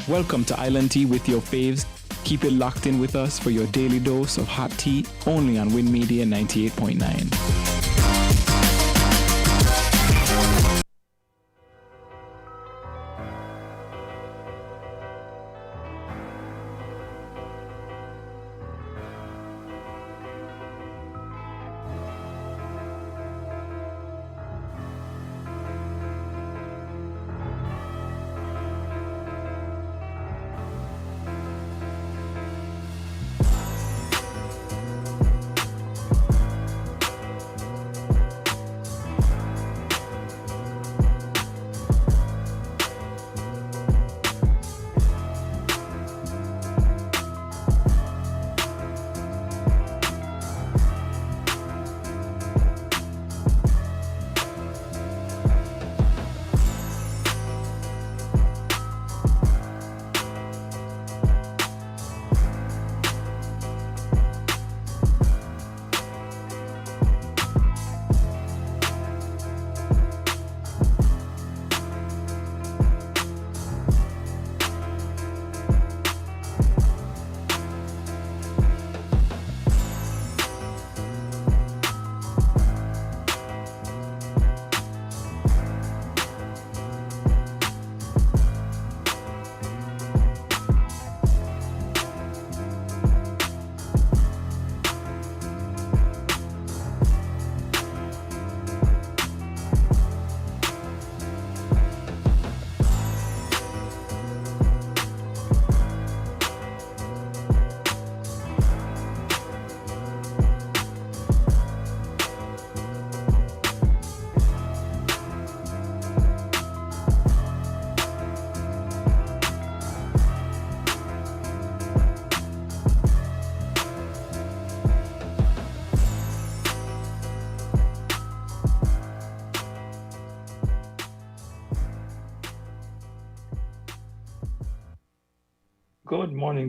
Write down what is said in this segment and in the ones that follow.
Welcome to Island Tea with your faves. Keep it locked in with us for your daily dose of hot tea only on WINNMedia 98.9.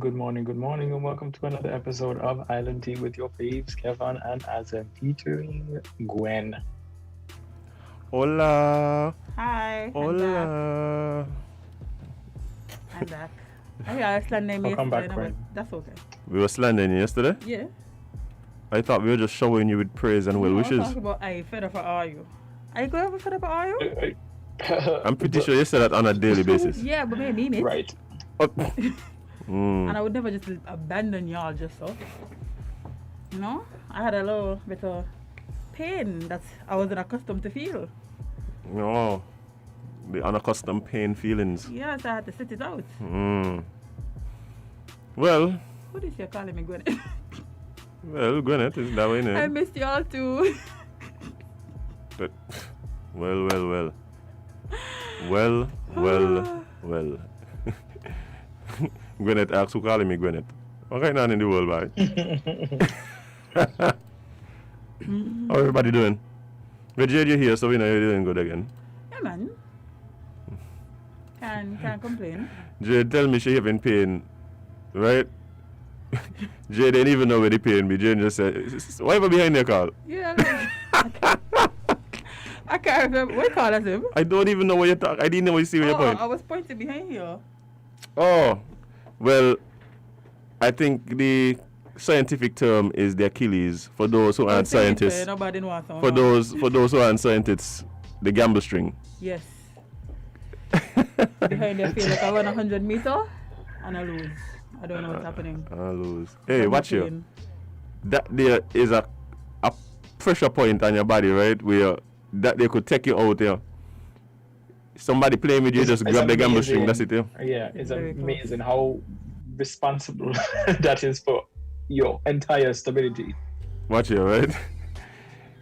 Good morning, and welcome to another episode of Island Tea with your faves, Kevon and Azem, featuring Gwen. Hola. Hi. Hola. I'm back. I was slandering me Welcome yesterday, back, Gwen. but that's okay. We were slandering you yesterday? Yeah. I thought we were just showering you with praise and well I wishes. was talking about, are you fed up or are you? Are you going to be fed up or are you? I'm pretty sure you say that on a daily basis. Yeah, but I mean it. Right. And I would never just abandon y'all just so. You know? I had a little bit of pain that I wasn't accustomed to feel. No. The unaccustomed pain feelings. Yes, I had to sit it out. Well. Who is you calling me Gwen? Well, Gwyneth is that way now. I missed y'all too. But, well. Well. Gwyneth asks who calling me Gwyneth. What kind on in the world, boy? How everybody doing? But Jade, you're here, so we know you're doing good again. Yeah, man. Can't complain. Jade, tell me she having pain, right? Jade didn't even know where the pain be. Jade just said, why am I behind your call? Yeah, I can't remember. What call us him? I don't even know what you're talking. I didn't know what you see where you're pointing. I was pointing behind you. Oh, well, I think the scientific term is the Achilles for those who aren't scientists. Nobody knows. For those who aren't scientists, the gamble string. Yes. Behind I feel like I run 100 meters and I lose. I don't know what's happening. I lose. Hey, I'm watch not you. playing. That there is a pressure point on your body, right? Where that they could take you out there. Somebody playing with you, just grab the gamble string. That's it. Yeah, it's Very amazing how responsible that is for your entire stability. Watch it, right?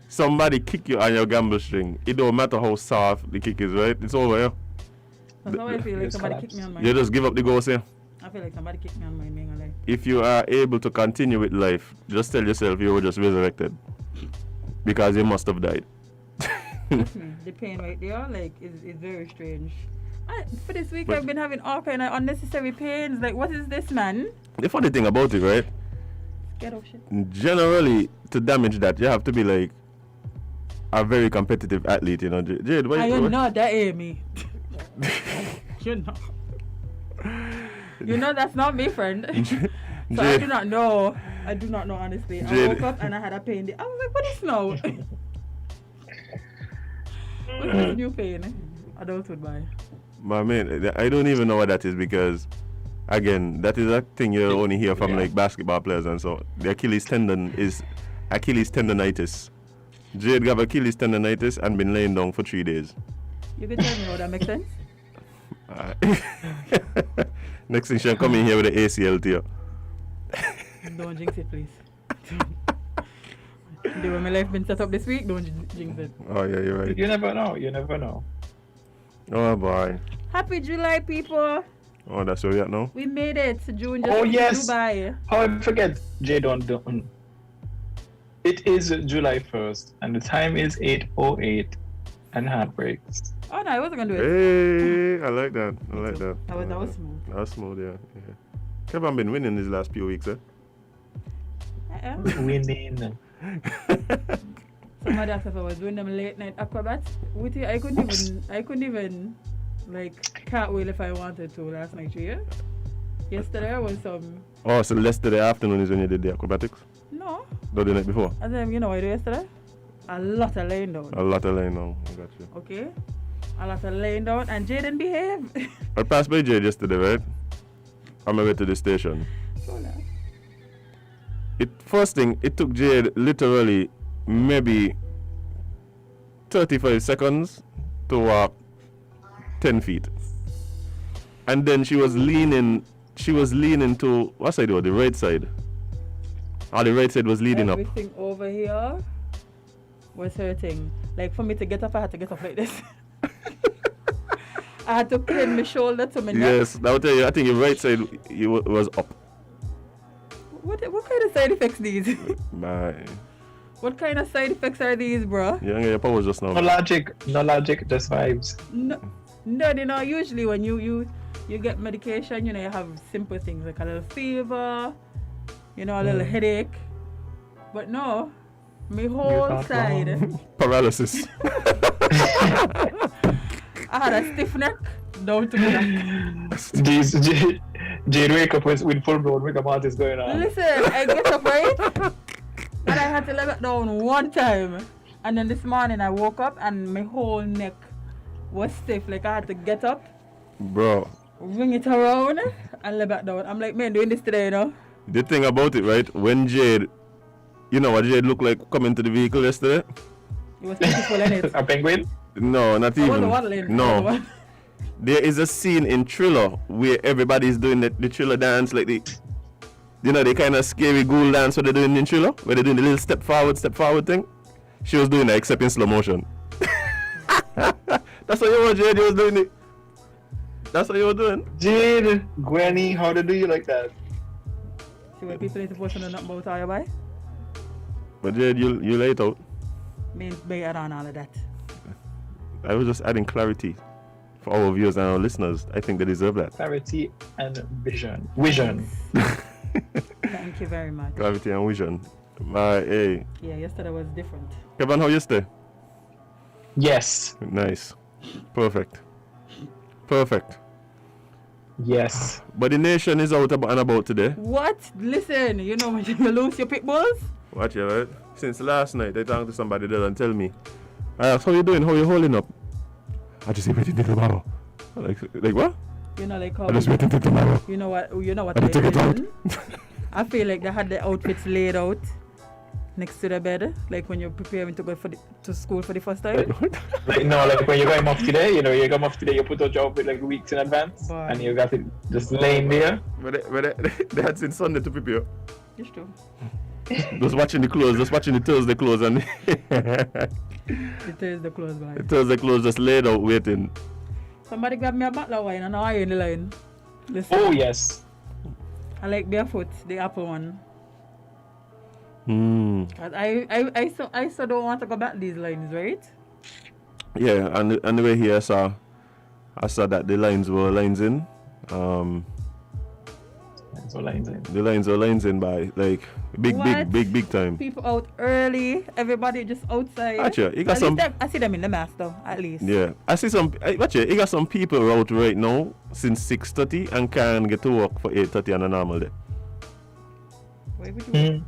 Somebody kick you on your gamble string. It don't matter how soft the kick is, right? It's over, yeah? That's how I feel like Just somebody collapse. kicked me on mine. You just give up the ghost, yeah? I feel like somebody kicked me on mine, being alive. If you are able to continue with life, just tell yourself you were just resurrected. Because you must have died. Trust me, the pain right there, like, is very strange. For this week, I've been having all kind of unnecessary pains. Like, what is this, man? The funny thing about it, right? Get off shit. Generally, to damage that, you have to be like a very competitive athlete, you know. Jade, You're not that Amy. You're not. You know that's not me, friend. So I do not know. I do not know, honestly. I woke up and I had a pain. I was like, what is now? What's this new pain? Adulthood, bye. My man, I don't even know what that is because, again, that is a thing you only hear from like basketball players and so. The Achilles tendon is Achilles tendonitis. Jade got Achilles tendonitis and been laying down for 3 days. You can tell me how that makes sense? Next thing she'll come in here with the ACL to you. Don't jinx it, please. The way my life been set up this week, don't jinx it. Oh yeah, you're right. You never know. You never know. Oh boy. Happy July, people. Oh, that's where we at now? We made it. June just yes. Dubai. How I forget, Jade on the. It is July 1st, and the time is 8:08, and heartbreaks. Oh no, I wasn't gonna do it. Hey, I like that. I like that. That was smooth. That was smooth, yeah. Kevon been winning these last few weeks, eh? Winning. Somebody asked if I was doing them late night acrobats. With you, I couldn't even like cartwheel if I wanted to last night. Yeah. Yesterday was some. Oh, so yesterday afternoon is when you did the acrobatics? No. No, the night before? And then you know what I did yesterday? A lot of laying down. A lot of laying down. I got you. Okay. A lot of laying down, and Jade didn't behave. I passed by Jade yesterday, right? On my way to the station. So nice. First thing, it took Jade literally maybe 35 seconds to walk 10 feet. And then she was leaning to, what side was the right side? Oh, the right side was leading up. Everything over here was hurting. Like for me to get up, I had to get up like this. I had to pin my shoulder to my neck. Yes, that would tell you, I think your right side was up. What kind of side effects these? Bye. What kind of side effects are these, bro? Yeah, your power just now. No logic, just vibes. No, usually when you get medication, you know, you have simple things like a little fever, you know, a little headache. But no, my whole side. Paralysis. I had a stiff neck down to my neck. Jade wake up with full blown makeup artist going on. Listen, I get up right, and I had to let it down one time. And then this morning I woke up and my whole neck was stiff. Like I had to get up, bro, ring it around, and let it down. I'm like, man, doing this today, you know? The thing about it, right? When Jade, you know what Jade looked like coming to the vehicle yesterday? It was beautiful, innit? A penguin? No, not even. No. There is a scene in Thriller where everybody's doing the Thriller dance, like the kind of scary ghoul dance what they're doing in Thriller, where they're doing the little step forward thing. She was doing that except in slow motion. That's what you were, Jade. You was doing it. That's what you were doing. Jade, Gwenny, how to do you like that? See what people need to post on the not about all you buy? But Jade, you lay it out. Me add on all of that. I was just adding clarity for our viewers and our listeners. I think they deserve that. Clarity and vision. Thank you very much. Clarity and vision. Hey. Yeah, yesterday was different. Kevon, how you stay? Yes. Nice. Perfect. Yes. But the nation is out and about today. What? Listen, you know when you lose your pit bulls? Watch it, right? Since last night, I talked to somebody there and tell me, I asked, how you doing? How you holding up? I just waiting till tomorrow. Like what? You know, like how I just waiting till tomorrow. You know what? I take it out. I feel like they had the outfits laid out next to the bed, like when you're preparing to go to school for the first time. Like when you got him off today, you put out your outfit like weeks in advance, and you got it just laying there. They had since Sunday to prepare. It's true. Just watching the Thursday clothes and the Thursday clothes, boy. The Thursday clothes just laid out waiting. Somebody grab me a bottle of wine and now I in the line. Listen, oh yes. I like barefoot, the apple one. I so don't want to go back these lines, right? Yeah, and the way here I saw that the lines were lines in. The lines are lines in by like big time. People out early, everybody just outside. Actually, you got some. I see them in the mask though, at least. Yeah, I see some. Actually, you got some people out right now since 6:30 and can't get to work for 8:30 on a normal day. Why would you?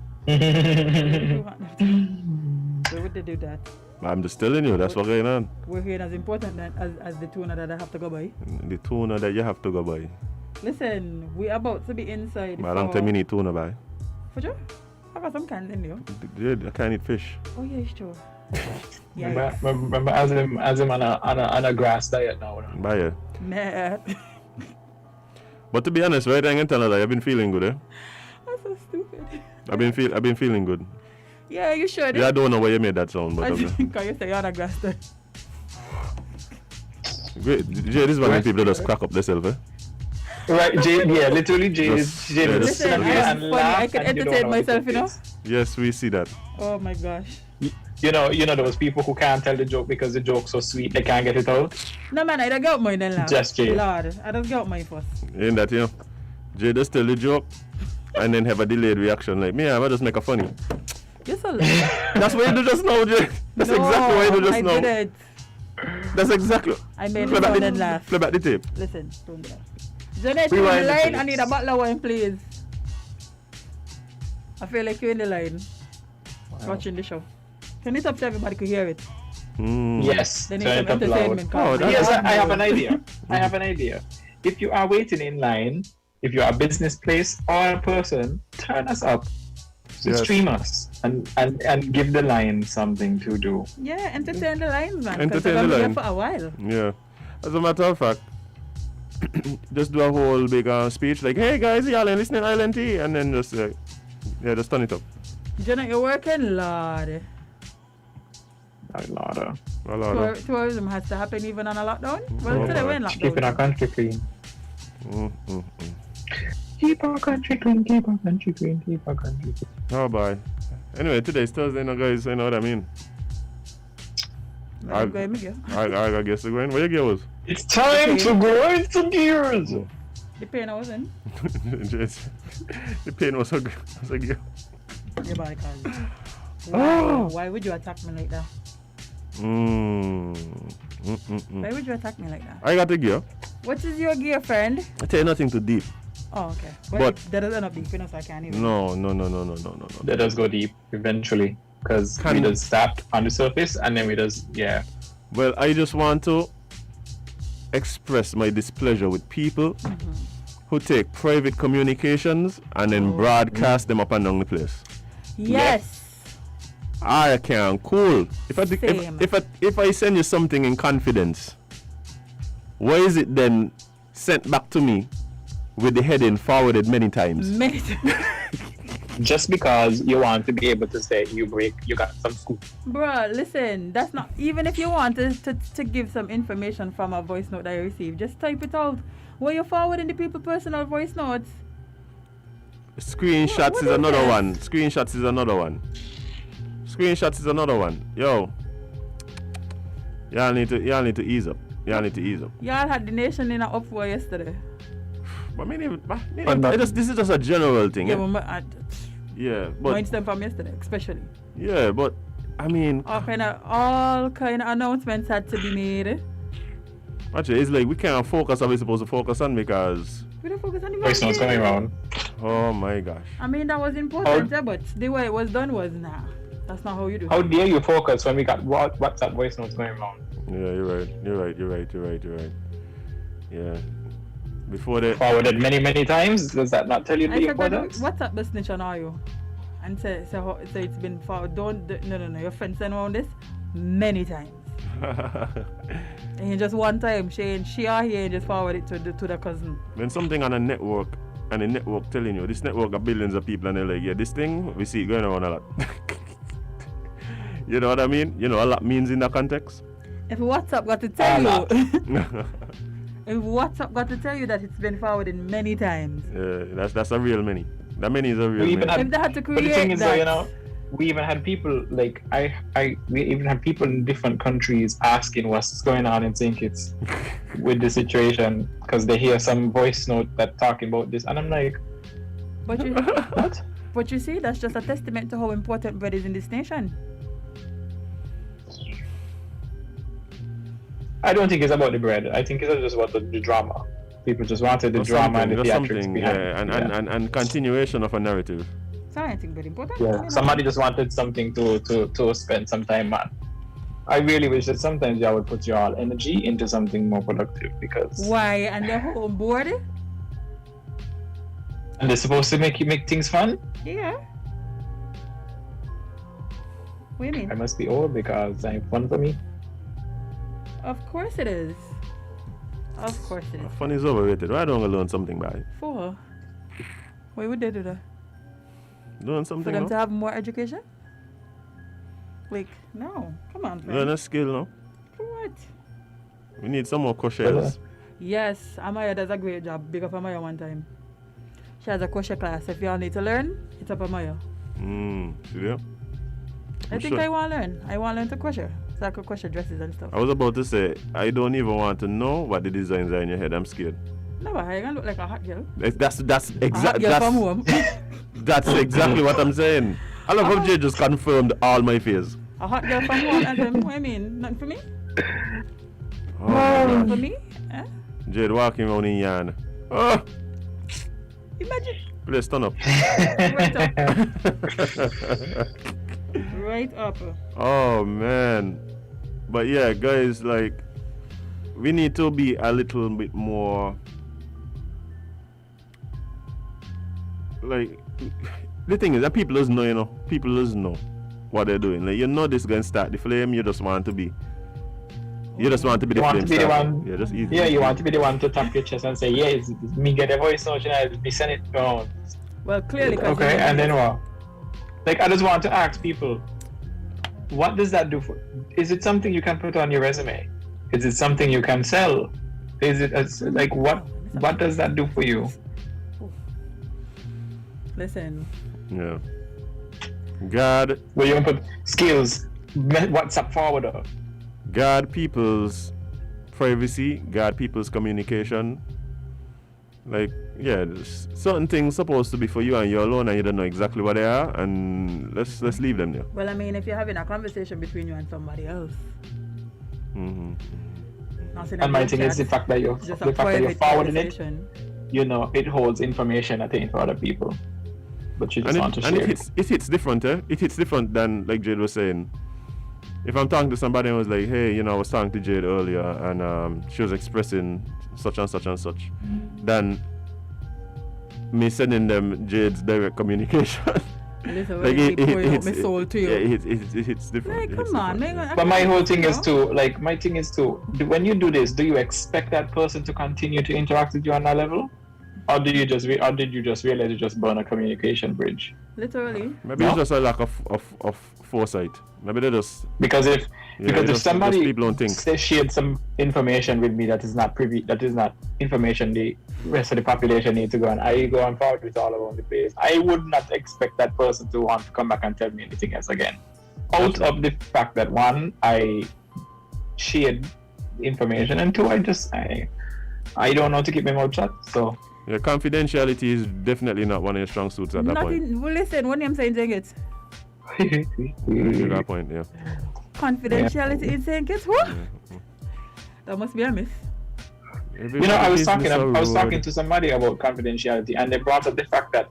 Why would they do that? I'm just telling you, that's what's going on. We're here as important as the tuner that I have to go by. The tuner that you have to go by. Listen, we're about to be inside. But I don't think you need tuna by. For sure? I got some cans in there. Yeah, I can't eat fish. Oh yeah, it's true. Remember Azem on a grass diet now. By yeah. Nah. But to be honest, right, I can tell you that I've been feeling good, eh? That's so stupid. I've been feeling good. Yeah, you should. Yeah, I don't know why you made that sound, but I think you say you're on a grass diet. Great. Jade, this is when people just crack up themselves, eh? Right, Jade, yeah, literally Jade is Listen, I'm funny. I can entertain myself, you know? Yes, we see that. Oh my gosh. You know those people who can't tell the joke because the joke's so sweet they can't get it out? No man, I don't get mine then laugh. Just Jade. Lord, I don't get mine first. Ain't that, you know? Jade just tell the joke and then have a delayed reaction like, me, I might just make a funny. You're so That's what you do just now, Jade. That's exactly what you do just now. I did it. That's exactly. I made it sound and laugh. Play back the tape. Listen, don't do that. Janet, you're in the line. I need a bottle of wine, please. I feel like you're in the line. Wow. Watching the show. Turn it up so everybody could hear it. Yes, they need some entertainment. Yes, I have an idea. I have an idea. If you are waiting in line, if you're a business place or a person, turn us up. Stream us and give the line something to do. Yeah, entertain the lines, man. Entertain the line for a while. Yeah. As a matter of fact, just do a whole big speech like, hey guys, y'all ain't listening Island Tea, and then just just turn it up. Jenna, you're working, Lord. Lord. Tourism has to happen even on a lockdown. Well, today we're in lockdown. Keeping our country clean. Keep our country clean, keep our country clean, keep our country clean. Oh boy. Anyway, today's Thursday now, guys, you know what I mean? I guess the going. Where your gear was? It's time to go into gears. The pain I was in. The pain was a gear. Your body Why would you attack me like that? Why would you attack me like that? I got the gear. What is your gear, friend? I tell you nothing too deep. Oh, okay. But that doesn't end up deep enough, so I can't even. No. That does go deep eventually, because we just start on the surface and then we just, Well, I just want to express my displeasure with people who take private communications and then broadcast them up and down the place. Yes. I can't. Cool. If I send you something in confidence, why is it then sent back to me with the heading forwarded many times? Just because you want to be able to say you got some scoop. Bruh, listen, that's not, even if you want to give some information from a voice note that you received, just type it out. When you're forwarding the people personal voice notes. Screenshots is another one. Screenshots is another one. Yo. Y'all need to ease up. Y'all had the nation in an uproar yesterday. But this is just a general thing. Yeah, but mine's them from yesterday, especially. Yeah, but I mean, all kind of announcements had to be made. Actually, it's like we can't focus on what we're supposed to focus on because we don't focus on the voice notes coming around. Oh my gosh. I mean, that was important, but the way it was done was that's not how you do it. How dare you focus when we got WhatsApp voice notes going around? Yeah, you're right. Yeah. Before they forwarded many times, does that not tell you the importance? WhatsApp the snitch on are you? And say it's been forwarded. No, your friend sent around this many times. And just one time, she or he just forward it to the cousin. When something on a network and the network telling you, this network got billions of people and they're like, yeah, this thing, we see it going around a lot. You know what I mean? You know a lot means in that context? If WhatsApp got to tell you... If WhatsApp got to tell you that it's been forwarded many times. Yeah, that's a real many. That many is a real many. If they had to create but the thing is, that... we even had people like we even had people in different countries asking what's going on in St Kitts with the situation because they hear some voice note that talking about this, and I'm like, But you, What? but you see, that's just a testament to how important bread is in this nation. I don't think it's about the bread. I think it's just about the drama. People just wanted the drama and the theatrics behind it. And continuation of a narrative. So I think very important. Yeah, somebody just wanted something to spend some time on. I really wish that sometimes y'all would put your energy into something more productive because. Why? And they're home board? And they're supposed to make things fun? Yeah. What do you mean? I must be old because it's fun for me. Of course it is. Of course it is. Fun is overrated. Why don't I learn something by it? For? Why would they do that? Learn something. For them no? to have more education? Like, no. Come on, friend. Learn a skill, no? For what? We need some more crochets. Yes, Amaya does a great job. Big up Amaya one time. She has a crochet class. If you all need to learn, it's up Amaya. Yeah. I think I want to learn. I want to learn to crochet. So I could crochet dresses and stuff. I was about to say, I don't even want to know what the designs are in your head. I'm scared. No, but I gonna look like a hot girl. That's Exactly. From home. That's exactly what I'm saying. I love how Jade just confirmed all my fears. A hot girl from home. Azem, what I mean? Nothing for me? Oh, my Nothing for gosh. me? Eh? Jade walking around in yarn. Oh, Imagine. please turn up. Right up. Right up. Oh man. But yeah, guys, like we need to be a little bit more like the thing is that people doesn't know, you know. People doesn't know what they're doing. Like you know this gonna start the flame, you just want to be the flame starter. Yeah, just easy. Yeah, you want to be the one to tap your chest and say, yeah, it's me get a voice note, me send it around. Well, clearly. Okay, and then what? Like, I just want to ask people, what does that do for? Is it something you can put on your resume? Is it something you can sell? Is it like what does that do for you? Listen. Yeah. God. Where you can put skills, WhatsApp forwarder. Guard people's privacy, guard people's communication. Like, yeah, there's certain things supposed to be for you and you alone and you don't know exactly what they are, and let's leave them there. Well, I mean, if you're having a conversation between you and somebody else. And my thing is the fact that you're forwarding it, you know, it holds information, I think, for other people. But you just want to share. And it hits different, eh? It hits different than, like Jade was saying. If I'm talking to somebody and was like, hey, you know, I was talking to Jade earlier and she was expressing such and such and such, then me sending them Jade's direct communication. Listen, like it hits my soul to you. Yeah, it hits different. Like, come on, man. But my whole thing is when you do this, do you expect that person to continue to interact with you on that level? Or did you just realize you just burn a communication bridge? Literally. Maybe it's just a lack of foresight. Maybe they just because if somebody shared some information with me that is not information the rest of the population need to go, and I go on forward with all around the place, I would not expect that person to want to come back and tell me anything else again. Out of the fact that one, I shared information, and two, I don't know how to keep my mouth shut. So yeah, confidentiality is definitely not one of your strong suits at that point. Well, listen, when I'm saying it. That point, yeah. Confidentiality in St Kitts, what? That must be a myth. I was talking to somebody about confidentiality, and they brought up the fact that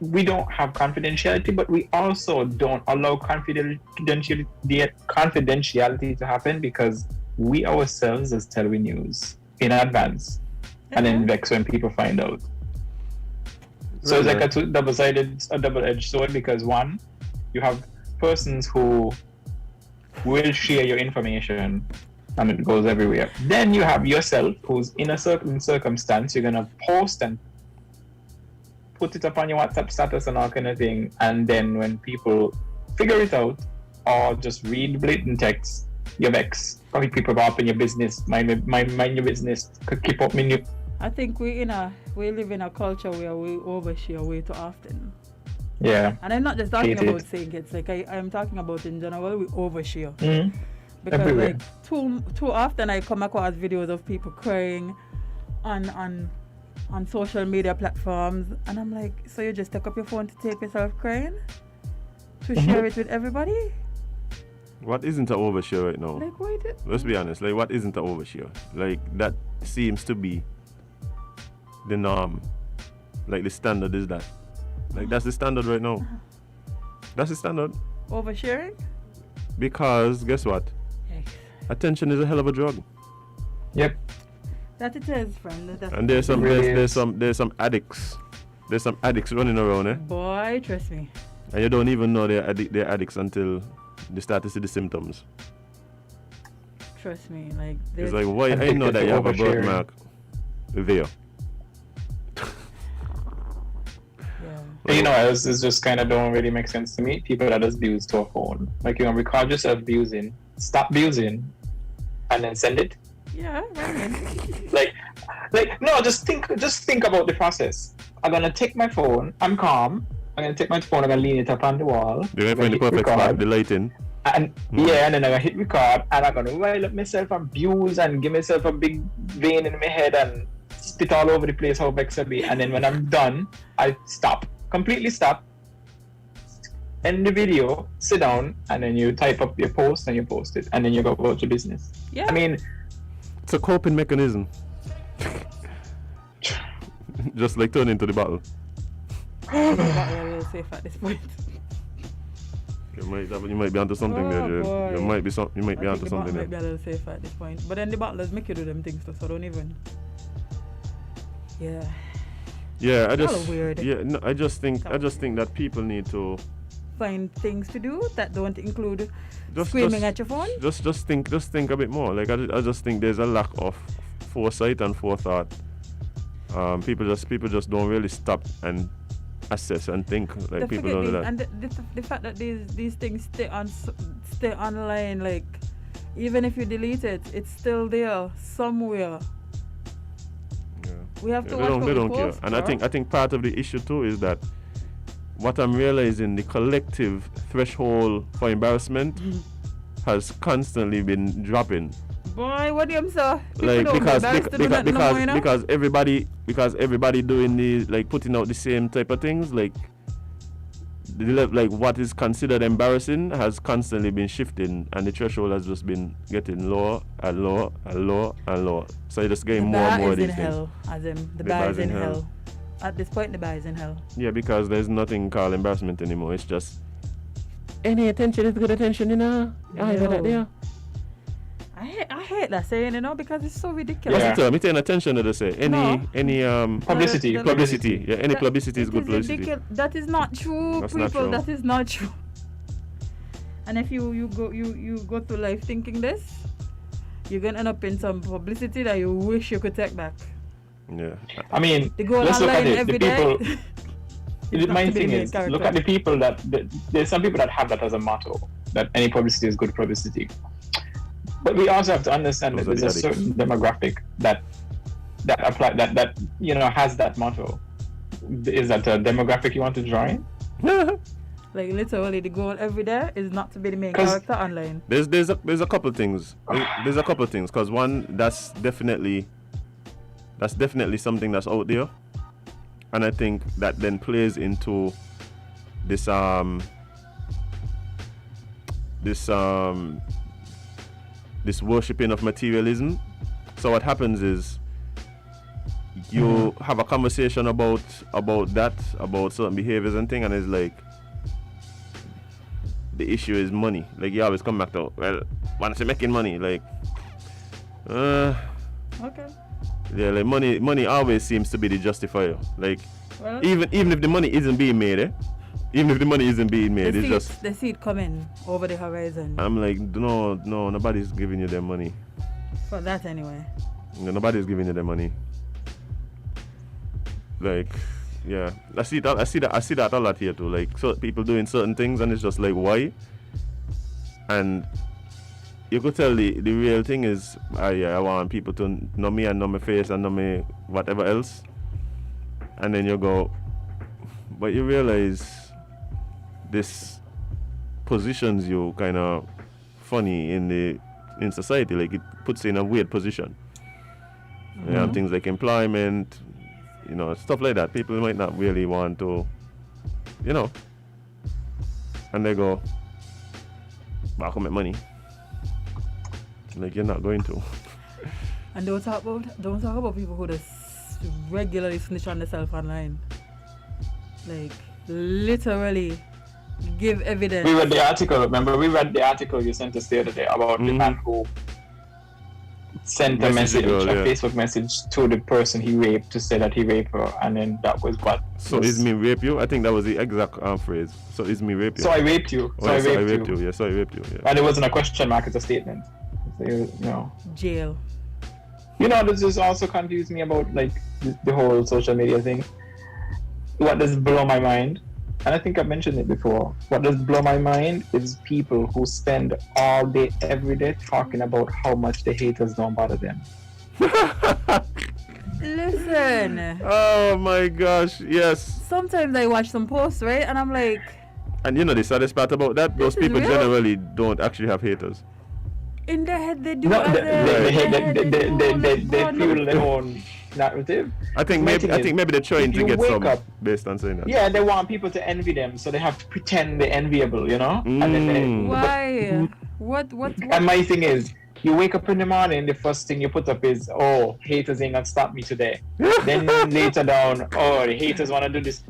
we don't have confidentiality, but we also don't allow confidentiality to happen because we ourselves just tell we news in advance, and then vex when people find out. So it's like a double-edged sword, because one, you have persons who will share your information and it goes everywhere. Then you have yourself who's in a certain circumstance, you're going to post and put it up on your WhatsApp status and all kind of thing. And then when people figure it out or just read blatant text, you vex. Probably people up in your business, mind your business, keep up with you. I think we live in a culture where we overshare way too often. Yeah. And I'm not just talking about St Kitts. Like I'm talking about in general, we overshare. Mm-hmm. Because everywhere. like too often I come across videos of people crying on on social media platforms, and I'm like, so you just take up your phone to tape yourself crying to share it with everybody? What isn't an overshare right now? Like, wait. Let's be honest. Like, what isn't an overshare? Like, that seems to be the norm. Like, the standard is that. Like, that's the standard right now. That's the standard. Oversharing? Because guess what? Yes. Attention is a hell of a drug. Yep. That it is, friend. And there's some addicts. There's some addicts running around, eh? Boy, trust me. And you don't even know they're addicts until they start to see the symptoms. Trust me, like it's like, why I know that you have a birthmark there. Yeah. You know, it's just kind of don't really make sense to me. People that just abuse to a phone, like, you know, record yourself abusing, stop abusing, and then send it. Yeah, right. like no, just think about the process. I'm gonna take my phone. I'm calm. I'm gonna take my phone. I'm gonna lean it up on the wall. You're gonna find the perfect spot, the lighting. And yeah, and then I'm gonna hit record, and I'm gonna rile up myself and abuse and give myself a big vein in my head and spit all over the place how vexed I be. And then when I'm done, I completely stop, end the video, sit down, and then you type up your post and you post it, and then you go about your business. Yeah. I mean, it's a coping mechanism. Just like turn into the bottle. I'm not really safe at this point. You might be onto something there, Jade. Boy. You might be onto something Might be there. a little safe at this point. But then the battlers make you do them things too, so don't even. Yeah. Yeah, I just think that people need to find things to do that don't include screaming at your phone. Just think a bit more. Like I just think there's a lack of foresight and forethought. People just don't really stop and assess and think. Like, people don't do that. And the fact that these things stay online, like, even if you delete it, it's still there somewhere. Yeah. We have to they watch don't care. And I think part of the issue too is that what I'm realizing, the collective threshold for embarrassment has constantly been dropping. Boy, what do you say? Like, because everybody doing the, like, putting out the same type of things, like what is considered embarrassing has constantly been shifting, and the threshold has just been getting lower and lower and lower and lower. So you're just getting more and more of these things. Azem, the bar is in hell. At this point, the bar is in hell. Yeah, because there's nothing called embarrassment anymore. It's just any attention is good attention, you know. I hate that saying, you know, because it's so ridiculous. What's the term? It's an attention to say any publicity. Yeah, any publicity is good publicity. That is not true, That's people. not true. That is not true. And if you go through life thinking this, you're gonna end up in some publicity that you wish you could take back. Yeah. I mean, They go let's look at online it. The every day. people. The main thing is, look at the people there's some people that have that as a motto, that any publicity is good publicity. But we also have to understand that there's a certain demographic that you know has that motto. Is that a demographic you want to join? Like, literally, the goal every day is not to be the main character online. There's a couple things. There's a couple things, because one, that's definitely something that's out there, and I think that then plays into this worshipping of materialism. So what happens is you have a conversation about certain behaviors and things, and it's like the issue is money. Like, you always come back to, well, once you're making money, like, okay. Yeah, like money always seems to be the justifier. Like, well, even if the money isn't being made, Even if the money isn't being made, it's just... They see it coming over the horizon. I'm like, no, nobody's giving you their money. For that anyway. No, nobody's giving you their money. Like, yeah. I see that a lot here too. Like, so people doing certain things and it's just like, why? And you could tell the real thing is, I want people to know me and know my face and know me whatever else. And then you go, but you realize this positions you kind of funny in society. Like, it puts you in a weird position. Mm-hmm. You have things like employment, You know, stuff like that. People might not really want to, you know, and they go, back on my money. Like, you're not going to. And don't talk about people who just regularly snitch on themselves online. Like, literally give evidence. We read the article, remember? We read the article you sent us the other day about the man who sent a message, Facebook message to the person he raped to say that he raped her, and then that was what. So is me rape you? I think that was the exact phrase. So is me rape you? So I raped you. So I raped you. Yeah, so I raped you. Yeah. And it wasn't a question mark, it's a statement. So, you know. Jail. You know, this just also confused me about like the whole social media thing. What does blow my mind, and I think I've mentioned it before, what does blow my mind is people who spend all day, every day talking about how much the haters don't bother them. Listen. Oh my gosh, yes. Sometimes I watch some posts, right? And I'm like... And you know the saddest part about that? Those people generally don't actually have haters. In their head they do. No, they feel their own narrative. I think maybe they're trying to get some based on saying that. Yeah, they want people to envy them, so they have to pretend they're enviable, you know? And then why? What? And my thing is, you wake up in the morning, the first thing you put up is, oh, haters ain't gonna stop me today. Then later down, oh, the haters wanna do this.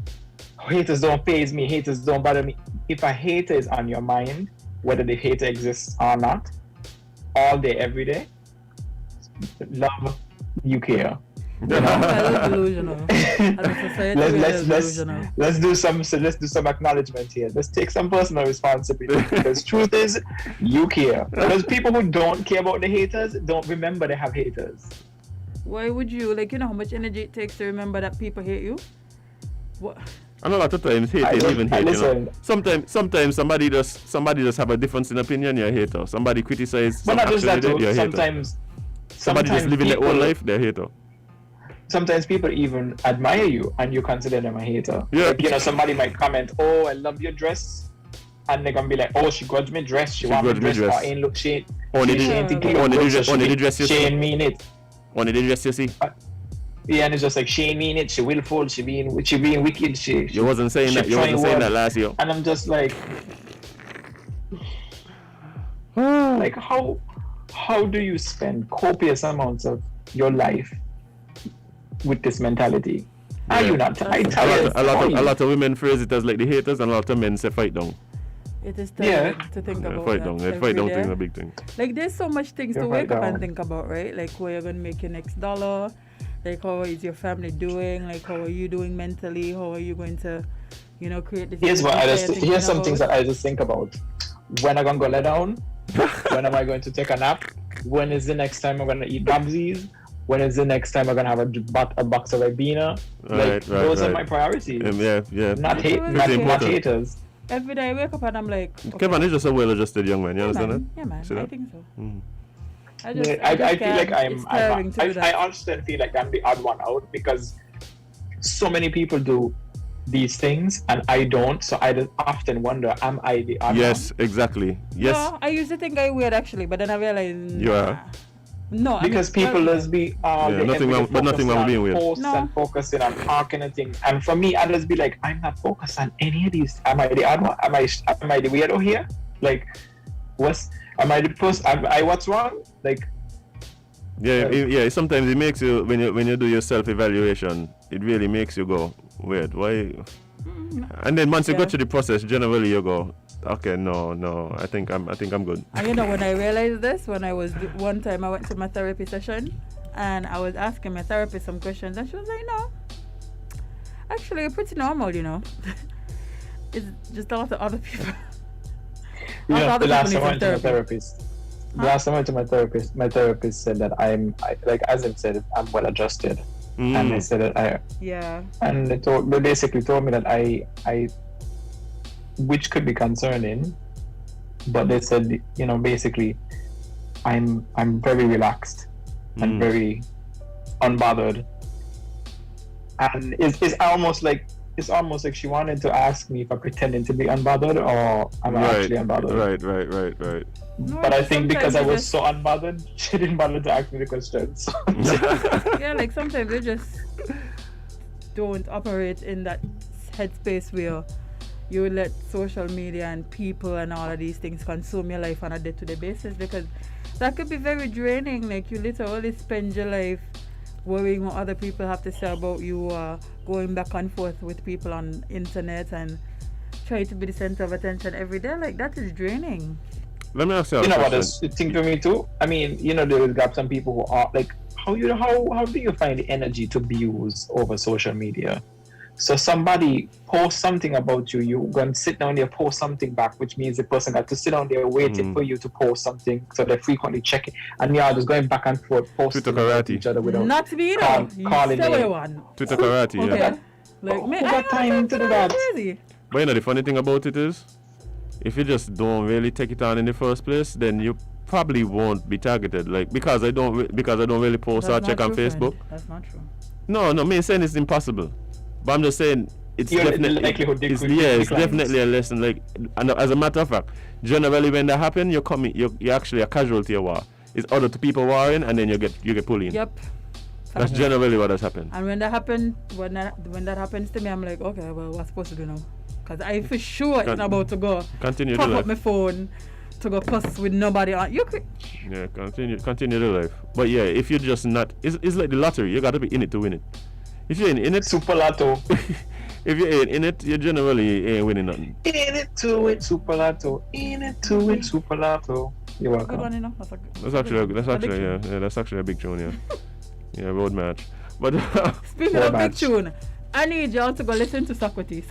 Haters don't faze me, haters don't bother me. If a hater is on your mind, whether the hater exists or not, all day, every day, love, you care. Delusional. Let's do some acknowledgement here. Let's take some personal responsibility. Because truth is, you care. Because people who don't care about the haters don't remember they have haters. Why would you, like, you know how much energy it takes to remember that people hate you? What? And a lot of times hate is even hate, you know. Sometimes somebody just have a difference in opinion, you're a hater. Somebody criticize some action they did, you're a hater. Somebody just living their own life, they're a hater. Sometimes people even admire you and you consider them a hater. Yeah. Like, you know, somebody might comment, oh, I love your dress. And they're gonna be like, oh, she grudged me dress. She want me dress. Or ain't look, she only the dress you see. She ain't mean it. Only the dress you see. Yeah, and it's just like, she ain't mean it. She willful. She being wicked. You wasn't saying that. You wasn't saying that last year. And I'm just like, like how do you spend copious amounts of your life with this mentality? Are you not? A lot of women phrase it as like the haters, and a lot of men say fight down. It is time to think about fight down. Fight down thing is a big thing. Like, there's so much things to wake up and think about, right? Like, where you're gonna make your next dollar. Like, how is your family doing? Like, how are you doing mentally? How are you going to, you know, create this? Here's some things that I just think about. When am I gonna go lay down? When am I going to take a nap? When is the next time I'm gonna eat Babsies? When is the next time I'm gonna have a box of Ribena? Those are my priorities. Yeah. Not haters. Every day I wake up and I'm like, okay. Kevon is just a well-adjusted young man. You understand that? Yeah, man. I think so. I feel like I honestly feel like I'm the odd one out because so many people do these things and I don't, so I just often wonder, am I the odd one? Yes, exactly. Yes. No, I used to think I'm weird actually, but then I realized you are. No, because people just be nothing wrong with being weird. And focusing on talking and things. And for me, I just be like, I'm not focused on any of these. Am I the odd one? Am I the weirdo here? Like, am I the person? What's wrong? Like, yeah. Sometimes it makes you when you do your self-evaluation, it really makes you go, weird. Why? And then once you go through the process, generally you go, okay, no, I think I'm good. And you know, when I realized this, one time I went to my therapy session and I was asking my therapist some questions and she was like, no, actually you're pretty normal, you know. It's just a lot of other people. The last time I went to my therapist. The last time I went to my therapist said that like Azem said, I'm well adjusted. And they said that and they basically told me that I which could be concerning, but they said, you know, basically I'm very relaxed and very unbothered, and it's almost like she wanted to ask me if I'm pretending to be unbothered or I'm actually unbothered. Right. No, but I think because I was so unbothered, she didn't bother to ask me the questions. Yeah, like sometimes they just don't operate in that headspace where you let social media and people and all of these things consume your life on a day-to-day basis, because that could be very draining. Like, you literally spend your life worrying what other people have to say about you, going back and forth with people on internet and trying to be the center of attention every day. Like, that is draining. Let me ask you a You know what question. this thing for me too? I mean, there will got some people who are like, how do you find the energy to be used over social media? So somebody posts something about you, you go and sit down there, post something back, which means the person got to sit down there waiting for you to post something. So they're frequently checking, and you're just going back and forth posting about each other without not to be, you calling say one. Twitter karate, Okay. yeah. Like, me, who got time to do that? Crazy. But the funny thing about it is, if you just don't really take it on in the first place, then you probably won't be targeted. Like, because I don't really post or check on Facebook. That's not true. No, me saying it's impossible. But I'm just saying it's definitely it's definitely a lesson. Like, and as a matter of fact, generally when that happens, you're actually a casualty of war. It's other people warring, and then you get pulled in. Yep. That's generally what has happened. And when that happens to me, I'm like, okay, well, what's supposed to do now? Because I for sure it's about to go. Continue pop the up life. my phone to go post with nobody on. You could. Yeah, continue the life. But yeah, if you're just not, it's like the lottery. You gotta be in it to win it. If you ain't in it, Super Lotto. if you ain't in it, you generally ain't winning nothing. In it to win Super Lotto. In it to win Super Lotto. You're Good one, welcome. you know. That's actually a big tune, yeah. Yeah, road match. But Speaking of big tune, I need y'all to go listen to Socrates.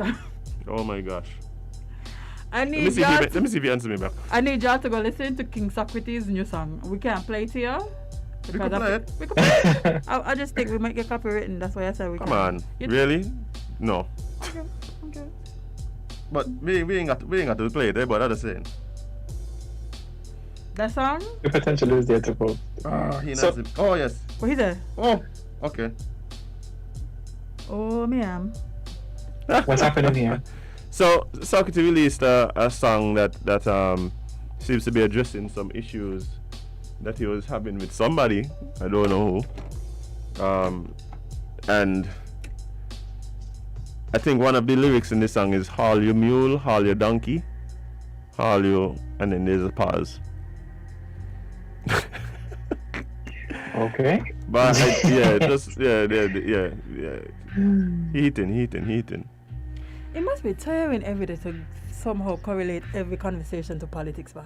oh my gosh. I Let me need see if you answer me back. I need y'all to go listen to King Socrates' new song. We can't play it here. We can play it. We can play it. I just think we might get copywritten. That's why I said we Come can. on. Really? No. Okay. But we ain't got to play it, but that's the saying. That song? The potential is there to vote. Oh yes. What he said? Oh, okay. Oh, ma'am. What's happening here? So Socrates released a song that seems to be addressing some issues that he was having with somebody. I don't know who. And I think one of the lyrics in this song is haul your mule, haul your donkey, haul you, and then there's a pause. Okay. But heating. It must be tiring every day to somehow correlate every conversation to politics, by.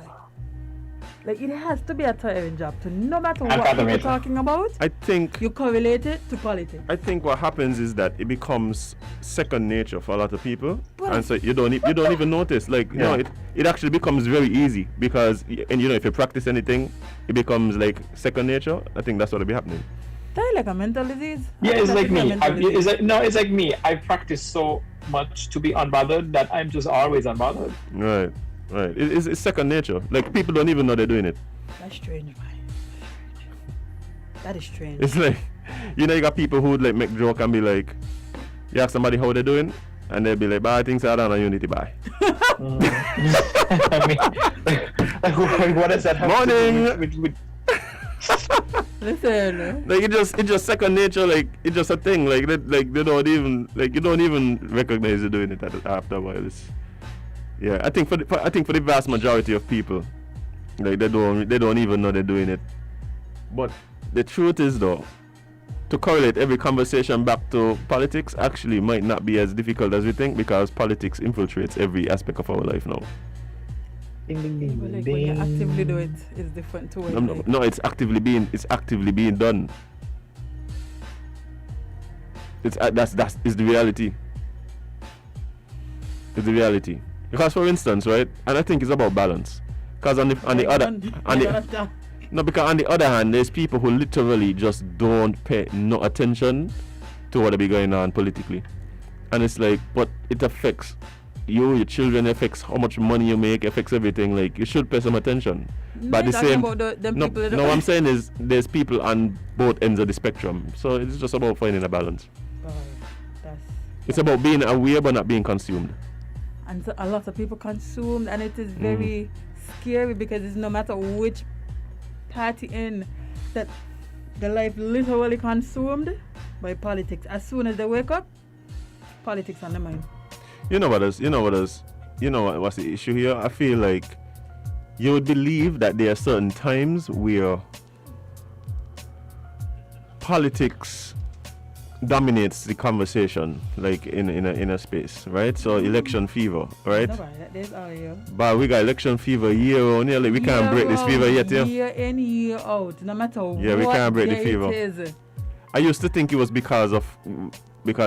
Like, it has to be a tiring job to, no matter what you're talking about, I think you correlate it to politics. I think what happens is that it becomes second nature for a lot of people, But and so you don't even notice. Like, you know, it actually becomes very easy because, and if you practice anything, it becomes like second nature. I think that's what will be happening. That's like a mental disease. Yeah, it's like me. It's like me. I practice so much to be unbothered that I'm just always unbothered. Right. It's second nature. Like, people don't even know they're doing it. That's strange, man. That is strange. It's like, you got people who would like make joke and be like, you ask somebody how they're doing, and they'll be like, "Bye, things are done on Unity, bye." I mean, what does that have Morning. to do with Listen. Like, it's just second nature. Like, it's just a thing. Like, they don't even you don't even recognize you're doing it after a while. Yeah, I think for the vast majority of people, like, they don't even know they're doing it. But the truth is, though, to correlate every conversation back to politics actually might not be as difficult as we think, because politics infiltrates every aspect of our life now. ding, ding, ding, But like, ding. when you actively do it, it's different too. No, it's actively being done. That's the reality. It's the reality. Because, for instance, right, and I think it's about balance. Because on the other hand, there's people who literally just don't pay no attention to what be going on politically, and it's like, but it affects you, your children, affects how much money you make, affects everything. Like, you should pay some attention. But the same, what I'm saying is, there's people on both ends of the spectrum, so it's just about finding a balance. It's about being aware but not being consumed. And so a lot of people consumed, and it is very scary, because it's no matter which party in that the life literally consumed by politics. As soon as they wake up, politics on the mind. What's the issue here? I feel like you would believe that there are certain times where politics dominates the conversation, like in a space, right? So election fever, right? But we got election fever year on year. Like we can't break this fever yet, yeah. Year in, year out, no matter what. Yeah, we can't break the fever. It is. I used to think it was because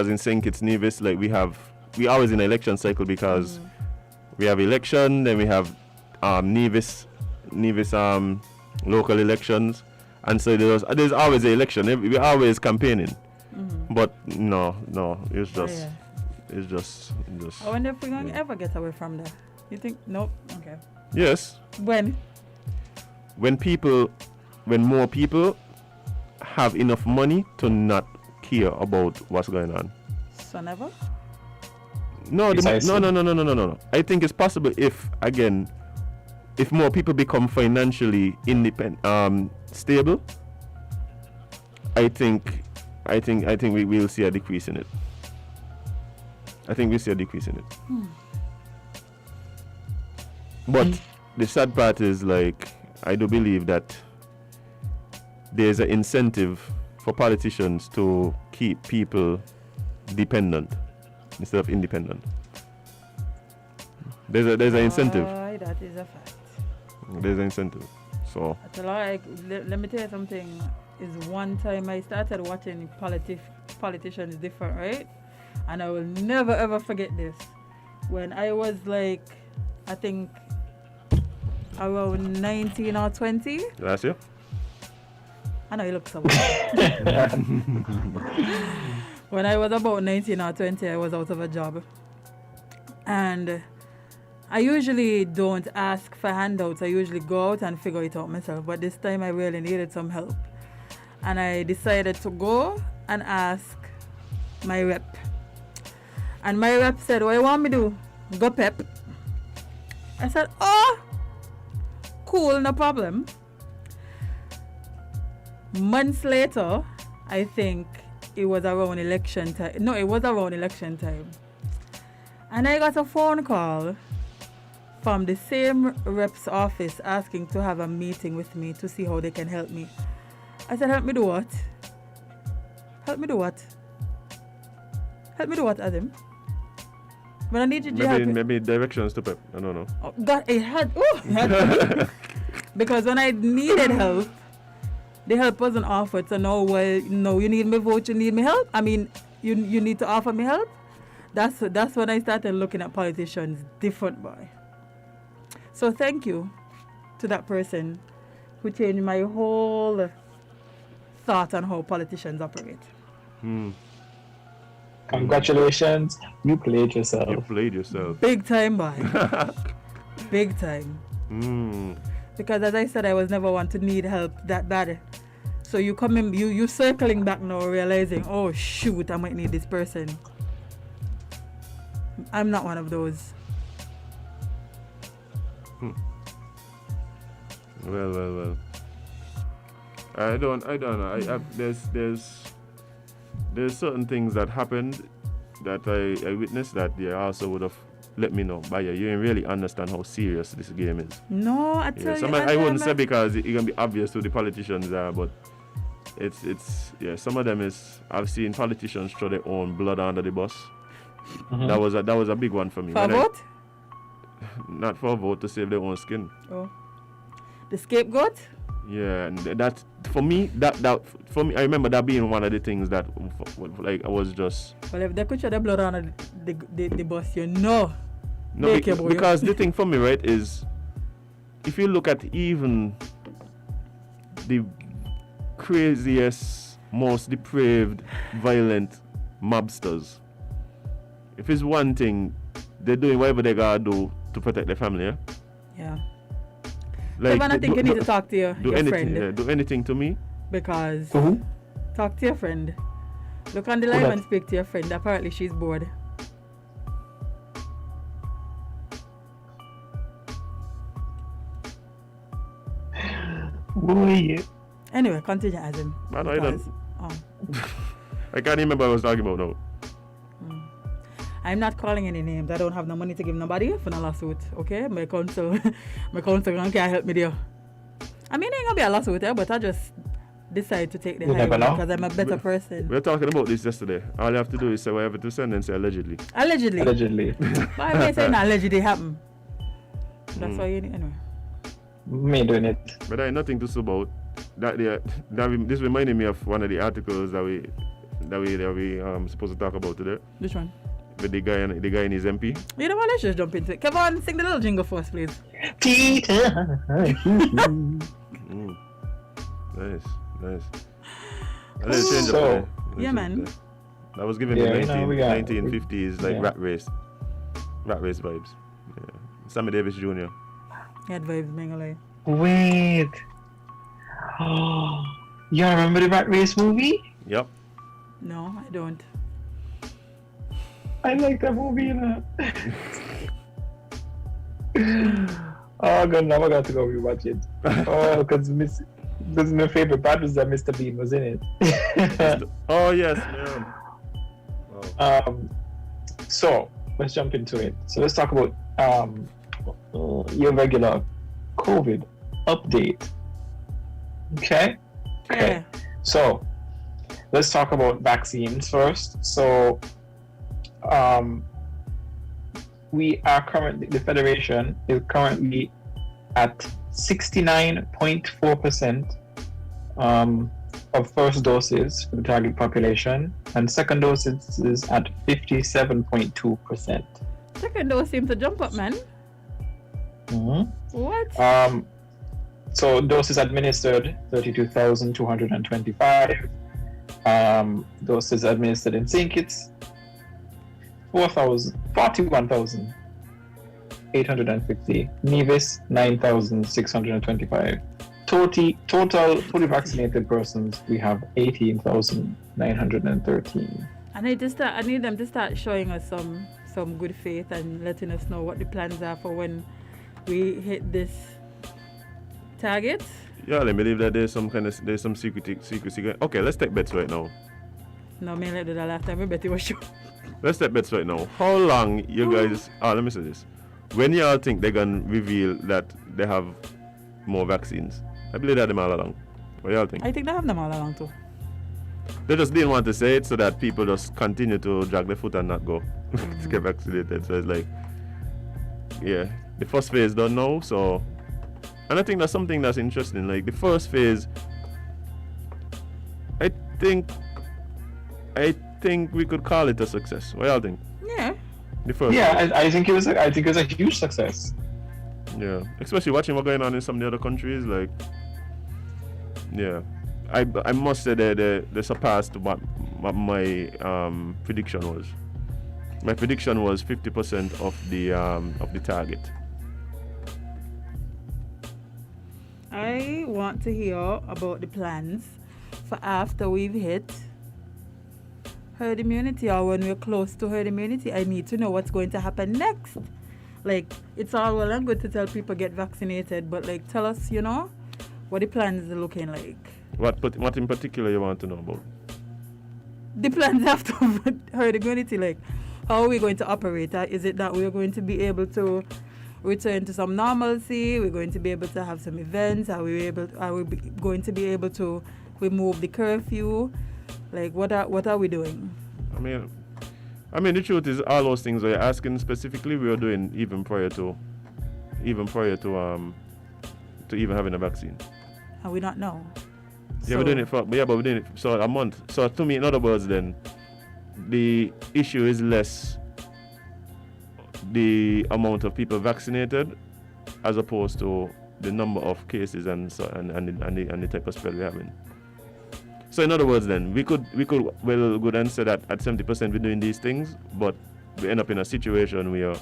in St Kitts and Nevis, like we always in an election cycle because we have election, then we have Nevis local elections, and so there's always an election. We're always campaigning. But no, it's just. I wonder if we're gonna ever get away from that. You think? Nope. Okay. Yes. When more people have enough money to not care about what's going on. So never? No. I think it's possible if more people become financially independent, stable. I think we will see a decrease in it. I think we'll see a decrease in it. But the sad part is, like, I do believe that there's an incentive for politicians to keep people dependent instead of independent. There's an incentive. That is a fact. There's an incentive. So. Let me tell you something. Is one time I started watching politicians different, right? And I will never ever forget this. When I was like, I think around 19 or 20. Last year? I know you look so When I was about 19 or 20, I was out of a job. And I usually don't ask for handouts. I usually go out and figure it out myself. But this time I really needed some help. And I decided to go and ask my rep. And my rep said, what you want me to do? Go pep. I said, oh, cool, no problem. Months later, I think it was around election time. No, it was around election time. And I got a phone call from the same rep's office asking to have a meeting with me to see how they can help me. I said, help me do what? Help me do what? Help me do what, Azem? But I need you to help me. Maybe directions to pep. I don't know. Oh, God, it had because when I needed help, the help wasn't offered. So no, you need me vote, you need me help. I mean, you need to offer me help. That's when I started looking at politicians different, boy. So thank you to that person who changed my whole thought on how politicians operate. Congratulations, you played yourself. Big time, boy. Big time. Because as I said, I was never one to need help that bad. So you circling back now, realizing, oh shoot, I might need this person. I'm not one of those. Well. I don't know. There's certain things that happened that I witnessed that they also would have let me know. But yeah, you didn't really understand how serious this game is. No, I tell you. I wouldn't say because it's gonna be obvious to the politicians there, but it's some of them is I've seen politicians throw their own blood under the bus. That was a big one for me. For a vote? Not for a vote, to save their own skin. Oh. The scapegoat? Yeah, and that for me, I remember that being one of the things that, like, I was just. Well, if they could show the blood on the bus, you know. No, because the thing for me, right, is if you look at even the craziest, most depraved, violent mobsters, if it's one thing, they're doing whatever they gotta do to protect their family, yeah? Yeah. Like, Kevon, I think you need to talk to your friend. Yeah, do anything to me. Because talk to your friend. Look on the live and speak to your friend. Apparently she's bored. Boy. Anyway, continue, Azem. I can't remember what I was talking about now. I'm not calling any names. I don't have no money to give nobody for no lawsuit. Okay, my counsel can't help me there. I mean, it ain't gonna be a lawsuit, but I just decide to take the high road because I'm a better person. We were talking about this yesterday. All you have to do is say whatever to send and say allegedly. Allegedly. Why am I saying allegedly happen? That's why you need anyway. Me doing it. But there ain't nothing to sue about. This reminded me of one of the articles that we supposed to talk about today. Which one? With the guy in his MP. You know what? Let's just jump into it. Kevon, sing the little jingle for us, please. Peter. Nice. A little change up there. Yeah, man. That was giving me 1950s like rat race vibes. Yeah. Sammy Davis Jr. He had vibes, Bengali. Wait. Oh, you remember the Rat Race movie? Yep. No, I don't. I like that movie, you know. Oh god, now I got to go rewatch it. Oh, because my favorite part was that Mr. Bean was in it. Oh yes, man. Oh. So let's jump into it. So let's talk about your regular COVID update. Okay. Yeah. So let's talk about vaccines first. So we are currently, the Federation is currently at 69.4% of first doses for the target population, and second doses is at 57.2%. Second dose seems to jump up, man. Mm-hmm. What? So doses administered 32,225. Doses administered in St Kitts 41,850. Nevis 9,625. Total fully vaccinated persons we have 18,913. I need them to start showing us some good faith and letting us know what the plans are for when we hit this target. Yeah, I believe that there's some secrecy. Okay, let's take bets right now. No, me like do that last time. We bet it was sure. Let's take bets right now. How long you guys? Let me say this. When y'all think they're gonna reveal that they have more vaccines? I believe that them all along. What y'all think? I think they have them all along too. They just didn't want to say it so that people just continue to drag their foot and not go to get vaccinated. So it's like, yeah, the first phase done now. So, and I think that's something that's interesting. Like the first phase, I think we could call it a success. What y'all think? Yeah. The first. Yeah, I think it was a huge success. Yeah, especially watching what's going on in some of the other countries. Like, yeah, I must say they surpassed what my prediction was. My prediction was 50% of the target. I want to hear about the plans for after we've hit herd immunity, or when we're close to herd immunity. I need to know what's going to happen next. Like, it's all well and good to tell people get vaccinated, but like, tell us, what the plans are looking like. What in particular you want to know about? The plans after herd immunity, like, how are we going to operate? Is it that we're going to be able to return to some normalcy? We're going to be able to have some events? Are we going to be able to remove the curfew? Like, what are we doing? I mean, the truth is, all those things you're asking specifically, we are doing even prior to even having a vaccine. And we not know. Yeah, we're doing it but we're doing it so a month. So to me, in other words, then the issue is less the amount of people vaccinated as opposed to the number of cases and the type of spread we're having. So in other words, then we could well go and say that at 70% we're doing these things, but we end up in a situation where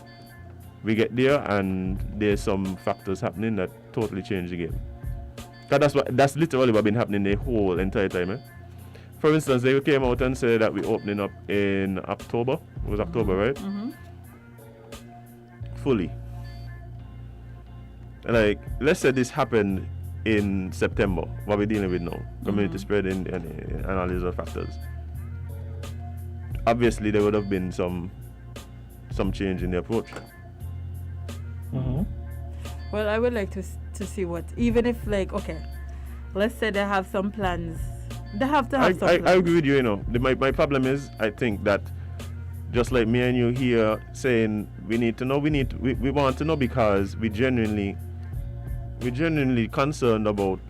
we get there and there's some factors happening that totally change the game. That's literally what's been happening the whole entire time. For instance, they came out and said that we're opening up in October. It was October, right? Mm-hmm. Fully. Like, let's say this happened in September, what we're dealing with now, community spread and all these other factors. Obviously, there would have been some some change in the approach. Mm-hmm. Well, I would like to see what, even if like, okay, let's say they have some plans. They have to have some plans. I agree with you, you know. My problem is, I think that just like me and you here saying we need to know, we want to know because we genuinely concerned about,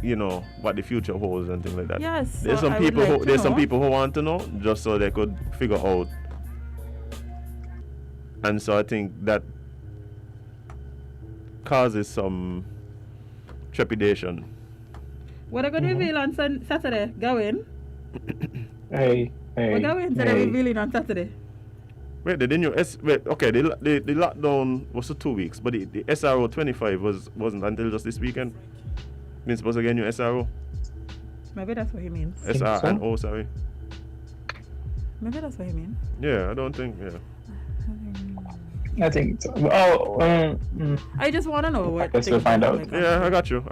you know, what the future holds and things like that. Yes. There's some people who want to know just so they could figure out. And so I think that causes some trepidation. What are going to reveal on Saturday? Going? Hey. We're going to revealing on Saturday. Wait, the lockdown was for 2 weeks, but the SRO 25 wasn't until just this weekend. Means supposed to get new SRO. Maybe that's what he means. SR and O, sorry. Maybe that's what he means. Yeah, I don't think. Yeah. I think so. I just want to know what. Guess we'll find out. Yeah, I got you.